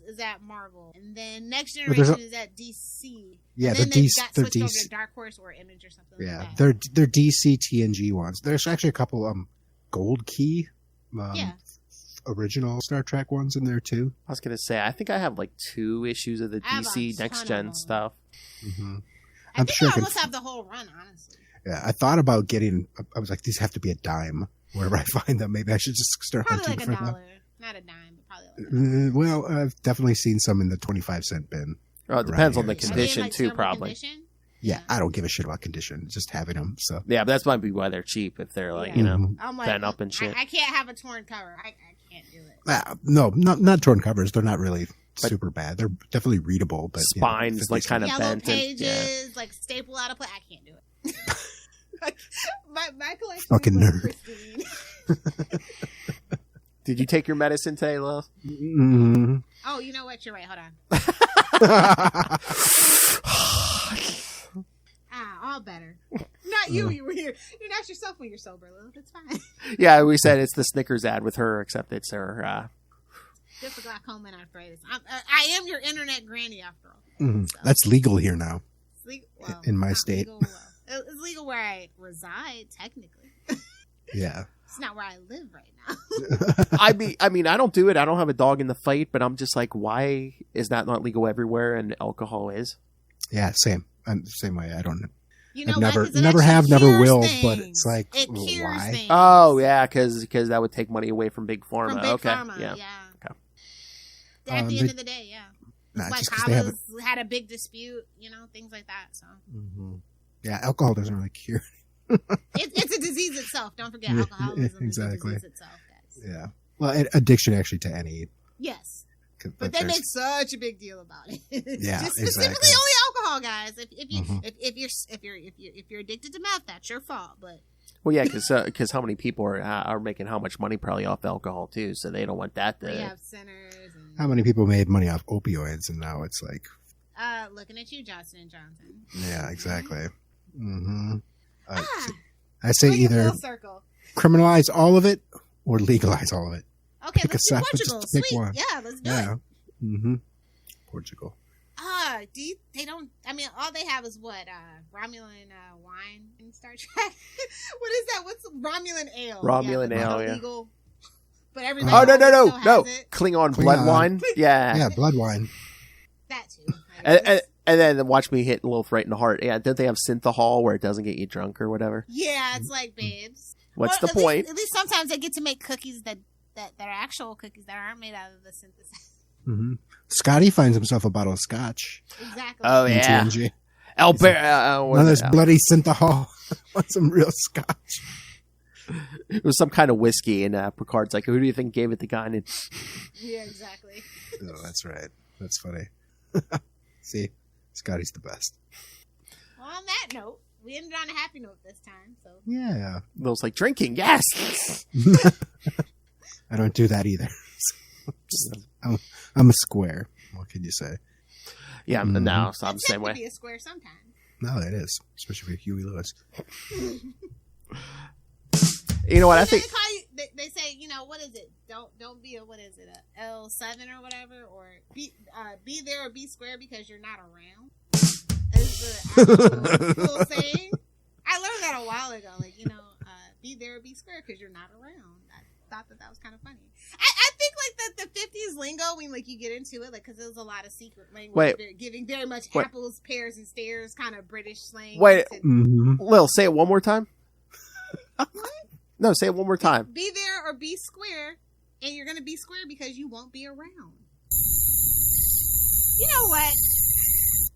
S3: is at Marvel, and then Next Generation is at DC.
S2: Yeah,
S3: they're DC. They're DC. Over to Dark Horse or Image or something.
S2: Yeah,
S3: like that.
S2: they're DC TNG ones. There's actually a couple Gold Key. Original Star Trek ones in there too.
S5: I was gonna say, I think I have like 2 issues of the DC Next Gen stuff.
S2: Mm-hmm.
S3: I think I almost have the whole run, honestly.
S2: Yeah, I thought about getting. I was like, these have to be a dime wherever I find them. Maybe I should just start
S3: Probably
S2: hunting
S3: like
S2: for
S3: $1,
S2: them.
S3: not a dime, but probably like $1.
S2: Well, I've definitely seen some in the 25-cent bin.
S5: Oh, it depends on
S2: here,
S5: the
S2: so-
S5: condition
S3: like
S5: too,
S3: terrible
S5: probably.
S3: condition?
S2: Yeah, I don't give a shit about condition. Just having them. So
S5: Yeah, but that's might be why they're cheap if they're like,
S3: Yeah.
S5: you know,
S2: Mhm.
S3: I'm like,
S5: bent up and shit.
S3: I can't have a torn cover. I can't do it.
S2: no, not torn covers. They're not really
S5: But-
S2: super bad. They're definitely readable, but
S5: Spines, like, kind of
S3: Yellow
S5: bent and-
S3: pages,
S5: yeah.
S3: like staple out of place. I can't do it. Like, my collection
S2: Fucking
S3: is
S2: nerd.
S3: pristine.
S5: Did you take your medicine today, Lil?
S2: Mhm.
S3: Oh, you know what? You're right. Hold on. All better. Not you. You were here. You're not yourself when you're sober, Lilith. It's fine.
S5: Yeah, we said it's the Snickers ad with her, except it's her.
S3: Just for glaucoma and arthritis. I am your internet granny after all.
S2: Mhm.
S3: So,
S2: That's legal here now.
S3: it's legal, well,
S2: in my
S3: not
S2: state.
S3: legal, well, it's legal where I reside, technically.
S2: Yeah.
S3: It's not where I live right now.
S5: I mean, I don't do it. I don't have a dog in the fight, but I'm just like, why is that not legal everywhere and alcohol is?
S2: Yeah, same. I'm the same way. I don't know.
S3: You know
S2: I've never,
S3: what? 'Cause it
S2: never
S3: actually
S2: have, never
S3: cures
S2: will.
S3: things.
S2: But it's like,
S3: It cures
S2: why?
S3: things.
S5: Oh yeah, because that would take money away from big pharma.
S3: From big
S5: okay,
S3: pharma,
S5: yeah.
S3: yeah.
S5: Okay.
S3: At the end of the day, yeah.
S2: Nah,
S3: Like
S2: just 'cause they have it.
S3: Kava's had a big dispute, things like that. So
S2: Mhm. Yeah, alcohol doesn't really cure.
S3: it's a disease itself. Don't forget,
S2: Yeah,
S3: alcoholism
S2: exactly.
S3: is a disease itself, guys.
S2: Yeah. Well, addiction actually to any.
S3: Yes,
S2: 'cause-
S3: but they
S2: there's-
S3: make such a big deal about it.
S2: Yeah,
S3: Just specifically
S2: exactly.
S3: only alcohol, guys. If you
S2: Mhm.
S3: if you're addicted to meth, that's your fault. But
S5: Well, yeah, because how many people are making how much money probably off alcohol too, so they don't want that to.
S3: rehab centers and
S2: How many people made money off opioids, and now it's like,
S3: looking at you, Johnson and Johnson.
S2: yeah, exactly. Mm-hmm.
S3: Ah,
S2: I say
S3: bring it
S2: either
S3: full circle.
S2: criminalize all of it or legalize all of it.
S3: Okay,
S2: pick a
S3: let's do
S2: side,
S3: Portugal.
S2: just pick
S3: Sweet,
S2: one.
S3: yeah, let's do
S2: Yeah.
S3: it.
S2: Mm-hmm. Portugal.
S3: They don't. I mean, all they have is what Romulan wine in Star Trek. What is that? What's Romulan ale?
S5: Romulan
S3: but
S5: ale,
S3: not
S5: yeah.
S3: illegal. But everybody.
S5: Oh no
S3: still has it.
S5: Klingon blood wine. Yeah.
S2: Yeah, blood wine.
S3: That too. I guess.
S5: And then watch me hit Lilith right in the heart. Yeah, don't they have synthahol where it doesn't get you drunk or whatever?
S3: Yeah, it's like babes.
S5: What's
S3: Well,
S5: the point?
S3: At least sometimes they get to make cookies that are actual cookies that aren't made out of the synthesis.
S2: Mm-hmm. Scotty finds himself a bottle of scotch.
S3: Exactly.
S5: Oh
S2: in
S5: yeah,
S2: TNG.
S5: Albert.
S2: None of this bloody synthahol. Want some real scotch?
S5: It was some kind of whiskey, and Picard's like, "Who do you think gave it to guy?" And
S3: Yeah, exactly.
S2: Oh, that's right. That's funny. See, Scotty's the best.
S3: Well, on that note, we ended on a happy note this time. So
S2: Yeah.
S5: Lilith's like, "Drinking, yes."
S2: I don't do that either. I'm a square. What can you say?
S5: Yeah,
S2: Mhm.
S5: no, so I'm the
S3: it's
S5: same
S3: to
S5: way.
S3: be a square sometimes.
S2: No, it is, especially for Huey Lewis.
S5: You know what? I
S3: They
S5: think
S3: call you- they say, what is it? Don't be a a L7 or whatever, or be there or be square because you're not around. Is the actual full saying. I learned that a while ago. Like be there or be square because you're not around. I thought that was kind of funny. I think like that the 50s lingo when like you get into it, like because there's a lot of secret language giving very much apples, pears, and stairs kind of British slang.
S5: Wait.
S2: Mm-hmm.
S5: Lil, say it one more time.
S3: What?
S5: No, say it one more time.
S3: Be there or be square, and you're going to be square because you won't be around. You know what?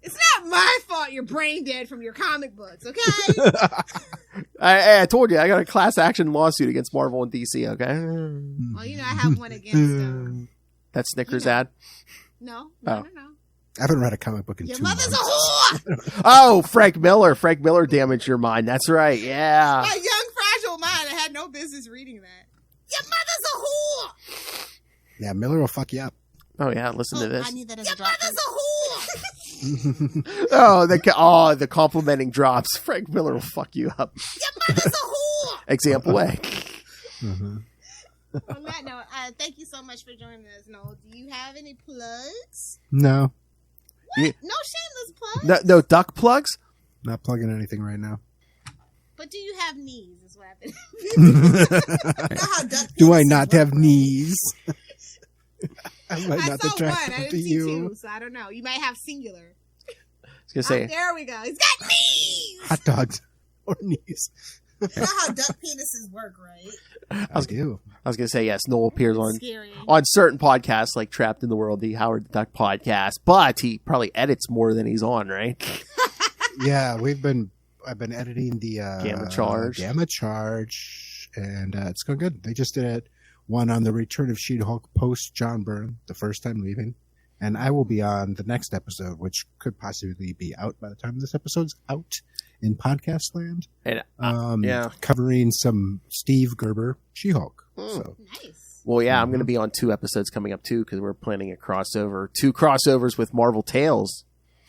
S3: It's not my fault you're brain dead from your comic books, okay?
S5: I told you I got a class action lawsuit against Marvel and DC. Okay.
S3: Well, I have one against
S5: That Snickers ad.
S3: No.
S2: I haven't read a comic book in
S3: Your
S2: 2
S3: mother's
S2: months.
S3: a whore!
S5: Oh, Frank Miller. Frank Miller damaged your mind. That's right. Yeah.
S3: My young, fragile mind, I had no business reading that. Your mother's a whore!
S2: Yeah, Miller will fuck you up.
S5: Oh yeah. Listen to this.
S3: I need that as a drop. Your mother's a whore!
S5: The complimenting drops. Frank Miller will fuck you up.
S3: Your mother's a whore!
S5: Example A.
S2: Mm-hmm.
S3: On that note, thank you so much for joining us, Noel. Do you have any plugs?
S2: No,
S3: What? No shameless plugs?
S5: No duck plugs.
S2: not plugging anything right now.
S3: But do you have knees? Is what happened.
S2: Do I not have knees? I might
S3: I
S2: not
S3: saw one.
S2: attract
S3: I
S2: to
S3: didn't see
S2: you.
S3: two, so I don't know. You might have singular.
S5: I was gonna say.
S3: There we go. He's got knees.
S2: Hot dogs. hornies.
S6: You know how duck penises work, right?
S2: I do.
S5: I was going to say, yes, Noel appears
S3: Scary.
S5: on certain podcasts like Trapped in the World, the Howard the Duck podcast, but he probably edits more than he's on, right?
S2: Yeah, I've been editing the Gamma Charge, and it's going good. They just did one on the Return of She-Hulk post John Byrne, the first time leaving. And I will be on the next episode, which could possibly be out by the time this episode's out in podcast land.
S5: And,
S2: covering some Steve Gerber She-Hulk. So.
S3: Nice.
S5: Well, yeah, I'm going to be on 2 episodes coming up, too, because we're planning a crossover. 2 crossovers with Marvel Tales.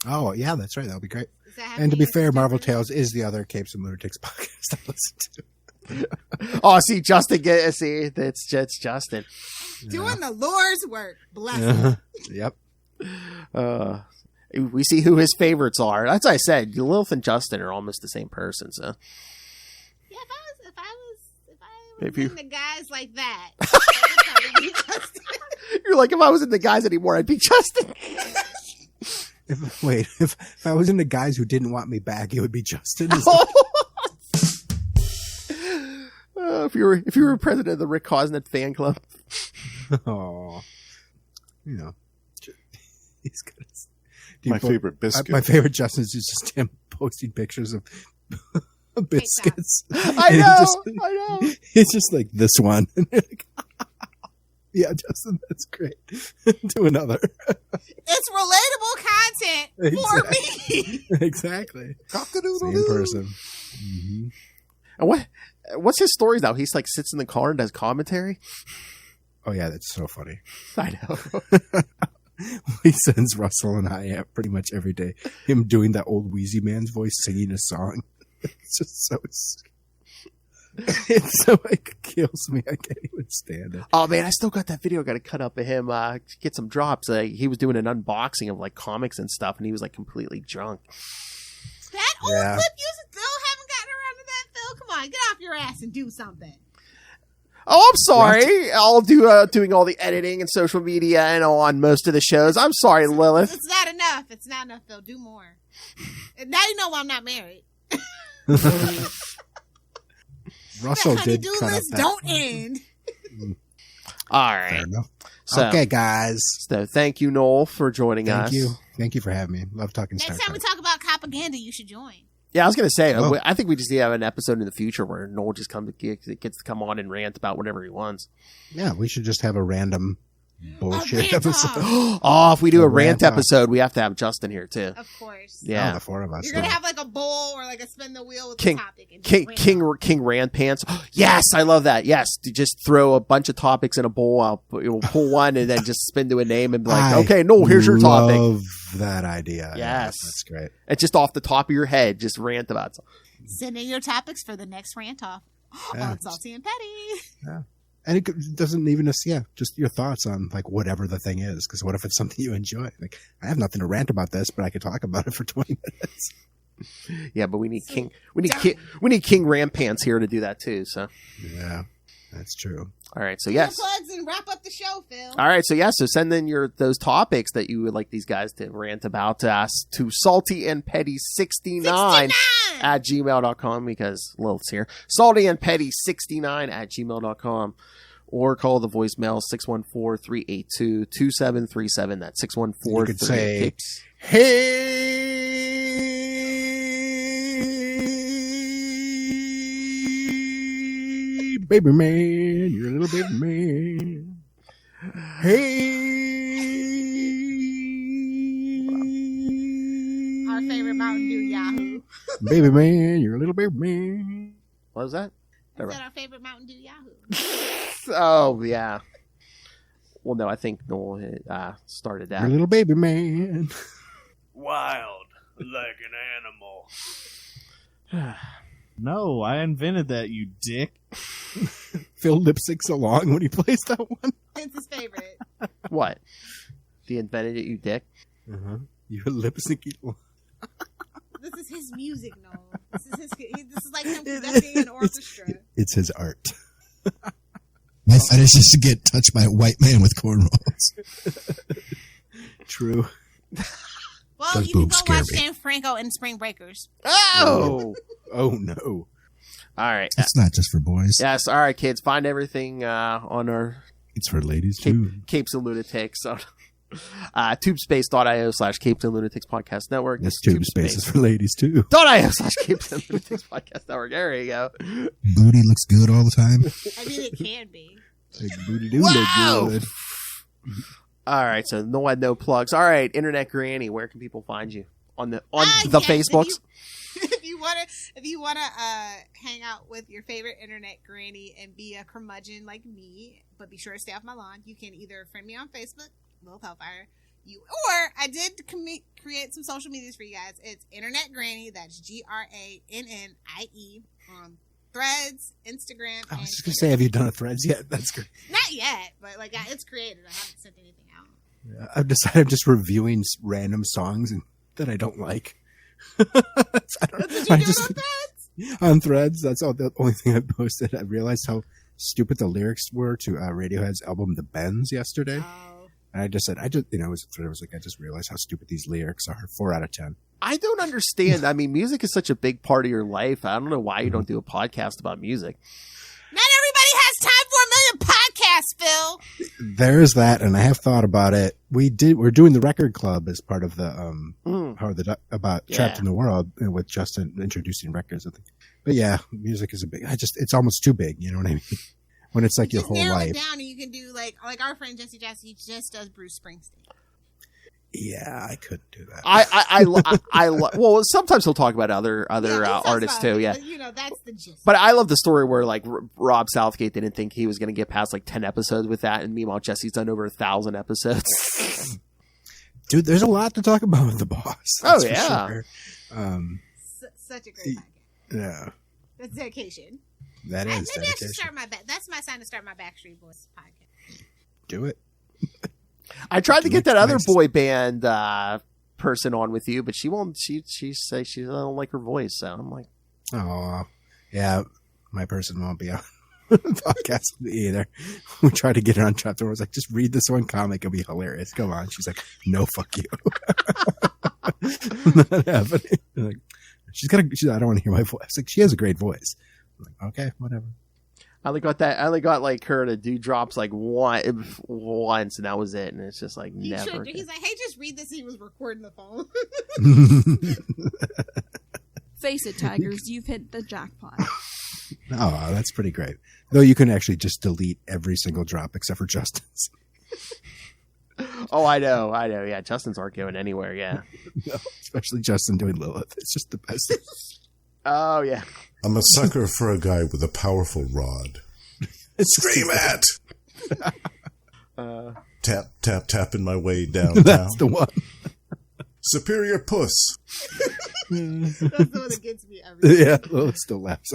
S2: Oh, yeah, that's right. That'll be great. And to be fair, Marvel Tales is the other Capes and Lunatics podcast I listen to.
S5: Oh, see, Justin, it's Justin.
S3: Doing the Lord's work. Bless him.
S2: Yep.
S5: We see who his favorites are. That's what I said. Lilith and Justin are almost the same person, so.
S3: Yeah, if I was in the guys like that, I would probably be Justin.
S5: You're like, if I wasn't the guys anymore, I'd be Justin.
S2: If I was into guys who didn't want me back, it would be Justin.
S5: If you were president of the Rick Cosnett fan club.
S2: Oh, you know, he's good.
S7: My favorite biscuit.
S2: My favorite Justin is just him posting pictures of biscuits.
S5: I know.
S2: It's just like this one. Yeah, Justin, that's great. Do another.
S3: It's relatable content for me.
S2: Exactly. Same person. Mm-hmm.
S5: And what's his stories now? He's like sits in the car and does commentary.
S2: Oh yeah, that's so funny.
S5: I know.
S2: He sends Russell and I out pretty much every day. Him doing that old Wheezy Man's voice, singing a song. It's just so. It so like kills me. I can't even stand it.
S5: Oh man, I still got that video. Got to cut up of him. Get some drops. He was doing an unboxing of like comics and stuff, and he was like completely drunk.
S3: That old clip, you still haven't gotten around to that, Phil. Come on, get off your ass and do something.
S5: Oh, I'm sorry. I'll do doing all the editing and social media and on most of the shows. I'm sorry, Lilith.
S3: It's not enough. It's not enough, Phil. Do more. Now you know why I'm not married.
S2: Russell did cut up that.
S3: Don't end.
S5: All right.
S2: So, okay, guys.
S5: So thank you, Noel, for joining us.
S2: Thank you for having me. Love talking Star
S3: Next time
S2: Trek.
S3: we talk about propaganda, you should join.
S5: Yeah, I was going to say, I think we just need to have an episode in the future where Noel just gets to come on and rant about whatever he wants.
S2: Yeah, we should just have a random bullshit episode.
S5: Oh, if we do a rant episode, we have to have Justin here too.
S3: Of course.
S5: Yeah.
S2: The 4 of us.
S3: You're going to have like a bowl or like a spin the wheel with
S5: King,
S3: the topic. And
S5: King Rant Pants. Yes, I love that. Yes, to just throw a bunch of topics in a bowl. You'll pull one and then just spin to a name and be like, okay, Noel, here's your topic.
S2: I love that idea.
S5: Yes.
S2: That's great.
S5: It's just off the top of your head. Just rant about something.
S3: Send in your topics for the next rant off. On Salty and Petty.
S2: Yeah. And it doesn't even, just your thoughts on like whatever the thing is. Because what if it's something you enjoy? Like, I have nothing to rant about this, but I could talk about it for 20 minutes.
S5: Yeah, but we need King Rampants here to do that too. So
S2: yeah, that's true.
S5: All right, so yes,
S3: plugs and wrap up the show, Phil.
S5: All right, so so send in those topics that you would like these guys to rant about to us to saltyandpetty69 at gmail.com because Lilith's here. saltyandpetty69 at gmail.com. Or call the voicemail 614-382-2737. That's 614-382.
S2: You could say, hey, baby man, you're a little baby man. Hey,
S3: our favorite Mountain Dew Yahoo.
S2: Baby man, you're a little baby man.
S5: What was that?
S3: Is that our favorite Mountain Dew Yahoo?
S5: Oh, yeah. Well, no, I think Noel started that.
S2: You're a little baby man.
S8: Wild like an animal. No, I invented that, you dick.
S2: Phil lip-syncs along when he plays that one.
S3: It's his favorite.
S5: What? The invented it, you dick?
S2: Uh-huh. You're lip-syncing.
S3: This is his music, Noel. This is like him conducting an orchestra.
S2: It's his art. My fetish is to get touched by a white man with cornrows. True.
S3: Well, Well,
S2: Those
S3: you can
S2: boobs
S3: go watch
S2: scare me.
S3: Dan Franco and Spring Breakers.
S5: Oh!
S2: Oh no.
S5: All right.
S9: It's not just for boys.
S5: Yes, all right, kids. Find everything on our
S2: It's for ladies too.
S5: Capes and Lunatics on tubespace.io/Capes and Lunatics Podcast Network.
S2: This tube space is for ladies too.
S5: .io/Capes and Lunatics Podcast Network. There you go.
S9: Booty looks good all the time.
S3: I mean, it can be.
S2: Like, booty do
S5: Wow.
S2: look good.
S5: All right, so no plugs. All right, Internet Granny, where can people find you on the
S3: Yes,
S5: Facebooks?
S3: If you wanna hang out with your favorite internet granny and be a curmudgeon like me, but be sure to stay off my lawn, you can either friend me on Facebook, Lilith Hellfire, or I did create some social medias for you guys. It's Internet Granny. That's GRANNIE on Threads, Instagram.
S2: I was just gonna say, have you done a Threads yet? That's great.
S3: Not yet, but it's created. I haven't sent anything out.
S2: Yeah, I've decided I'm just reviewing random songs that I don't like. On Threads. That's all. The only thing I posted. I realized how stupid the lyrics were to Radiohead's album "The Bends" yesterday.
S3: Oh.
S2: And I just said, it was a thread. I was like, I just realized how stupid these lyrics are. 4 out of 10.
S5: I don't understand. I mean, music is such a big part of your life. I don't know why you don't do a podcast about music.
S3: Not everybody has time for a million podcasts, Phil.
S2: There's that, and I have thought about it. We're doing the record club as part of the Trapped in the World with Justin introducing records. But yeah, music is it's almost too big. You know what I mean? When it's like your whole
S3: narrow
S2: life.
S3: It down, and you can do like our friend Jesse Jassy just does Bruce Springsteen.
S2: Yeah, I couldn't do that.
S5: Well, sometimes he'll talk about other artists too. Yeah,
S3: but, that's the gist.
S5: But I love the story where like Rob Southgate didn't think he was going to get past like 10 episodes with that, and meanwhile Jesse's done over 1,000 episodes.
S2: Dude, there's a lot to talk about with the boss.
S5: Oh yeah,
S2: sure.
S3: Such a great podcast.
S2: Yeah,
S3: that's dedication.
S2: That is
S3: maybe
S2: dedication.
S3: I should start that's my sign to start my Backstreet Boys podcast.
S2: Do it.
S5: I tried to get that other boy band person on with you, but she won't. She says she doesn't like her voice. So I'm like,
S2: oh yeah, my person won't be on the podcast with me either. We tried to get her on Trapped. I was like, just read this one comic; it'll be hilarious. Come on. She's like, no, fuck you. Not happening. Like, I don't want to hear my voice. Like, she has a great voice. I'm like, okay, whatever.
S5: I only got like her to do drops like once, and that was it. And it's just like never.
S3: He's like, hey, just read this. He was recording the phone.
S10: Face it, Tigers, you've hit the jackpot.
S2: Oh, that's pretty great. Though you can actually just delete every single drop except for Justin's.
S5: Oh, I know. Yeah, Justin's aren't going anywhere. Yeah,
S2: no, especially Justin doing Lilith. It's just the best.
S5: Oh yeah.
S7: I'm a sucker for a guy with a powerful rod. Scream at! Tap, tap, tapping my way downtown.
S2: That's the one.
S7: Superior puss.
S3: That's the one that gets me every time.
S2: Yeah, Lilith still laughs.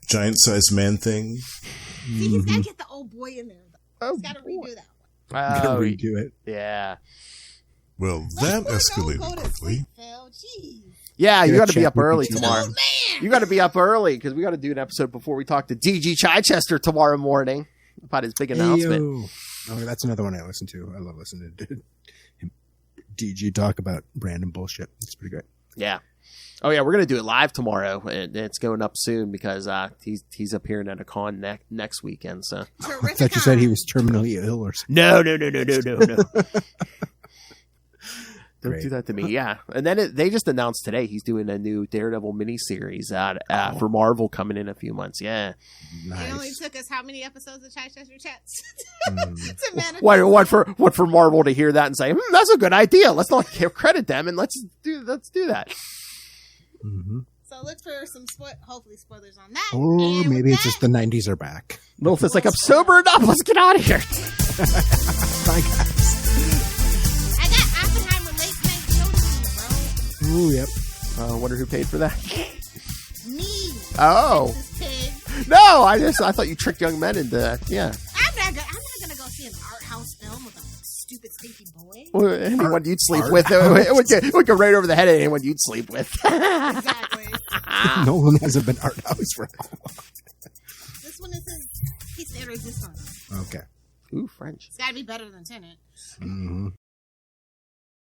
S7: Giant sized man thing.
S3: See, he's got to get the old boy in there. He's got to redo that one.
S2: Gotta redo it.
S5: Yeah.
S7: Well, that escalated quickly.
S3: Phil. Jeez.
S5: Yeah, you got to be up early tomorrow.
S3: Oh, man.
S5: You got to be up early because we got to do an episode before we talk to DG Chichester tomorrow morning about his big announcement.
S2: Oh, that's another one I listen to. I love listening to DG talk about random bullshit. It's pretty great.
S5: Yeah. Oh yeah, we're gonna do it live tomorrow, and it's going up soon because he's appearing at a con next weekend. So
S2: I thought you said he was terminally ill or something.
S5: No. Don't do that to me. Yeah. And then they just announced today he's doing a new Daredevil miniseries for Marvel coming in a few months. Yeah.
S2: Nice.
S3: It only took us how many episodes of Chichester Chats to manifest?
S5: What for Marvel to hear that and say, that's a good idea. Let's not credit them and let's do that.
S2: Mm-hmm.
S3: So look for some hopefully spoilers on that.
S2: Or maybe it's just the 90s are back.
S5: Lilith's like, I'm sober enough. Let's get out of here.
S2: Bye, guys.
S3: I got Oppenheimer late night show, bro.
S2: Ooh, yep.
S5: I wonder who paid for that.
S3: Me.
S5: Oh.
S3: Pig.
S5: No, I thought you tricked young men into that. Yeah.
S3: I'm not gonna go see an art house film with a stupid stinky boy.
S5: Well, anyone you'd sleep with. It would go right over the head of anyone you'd sleep with.
S3: Exactly.
S2: Nolan hasn't been art house for how long?
S3: This one is his piece de resistance.
S2: Okay.
S5: Ooh, French.
S3: It's gotta be better than Tenet.
S2: Mm-hmm.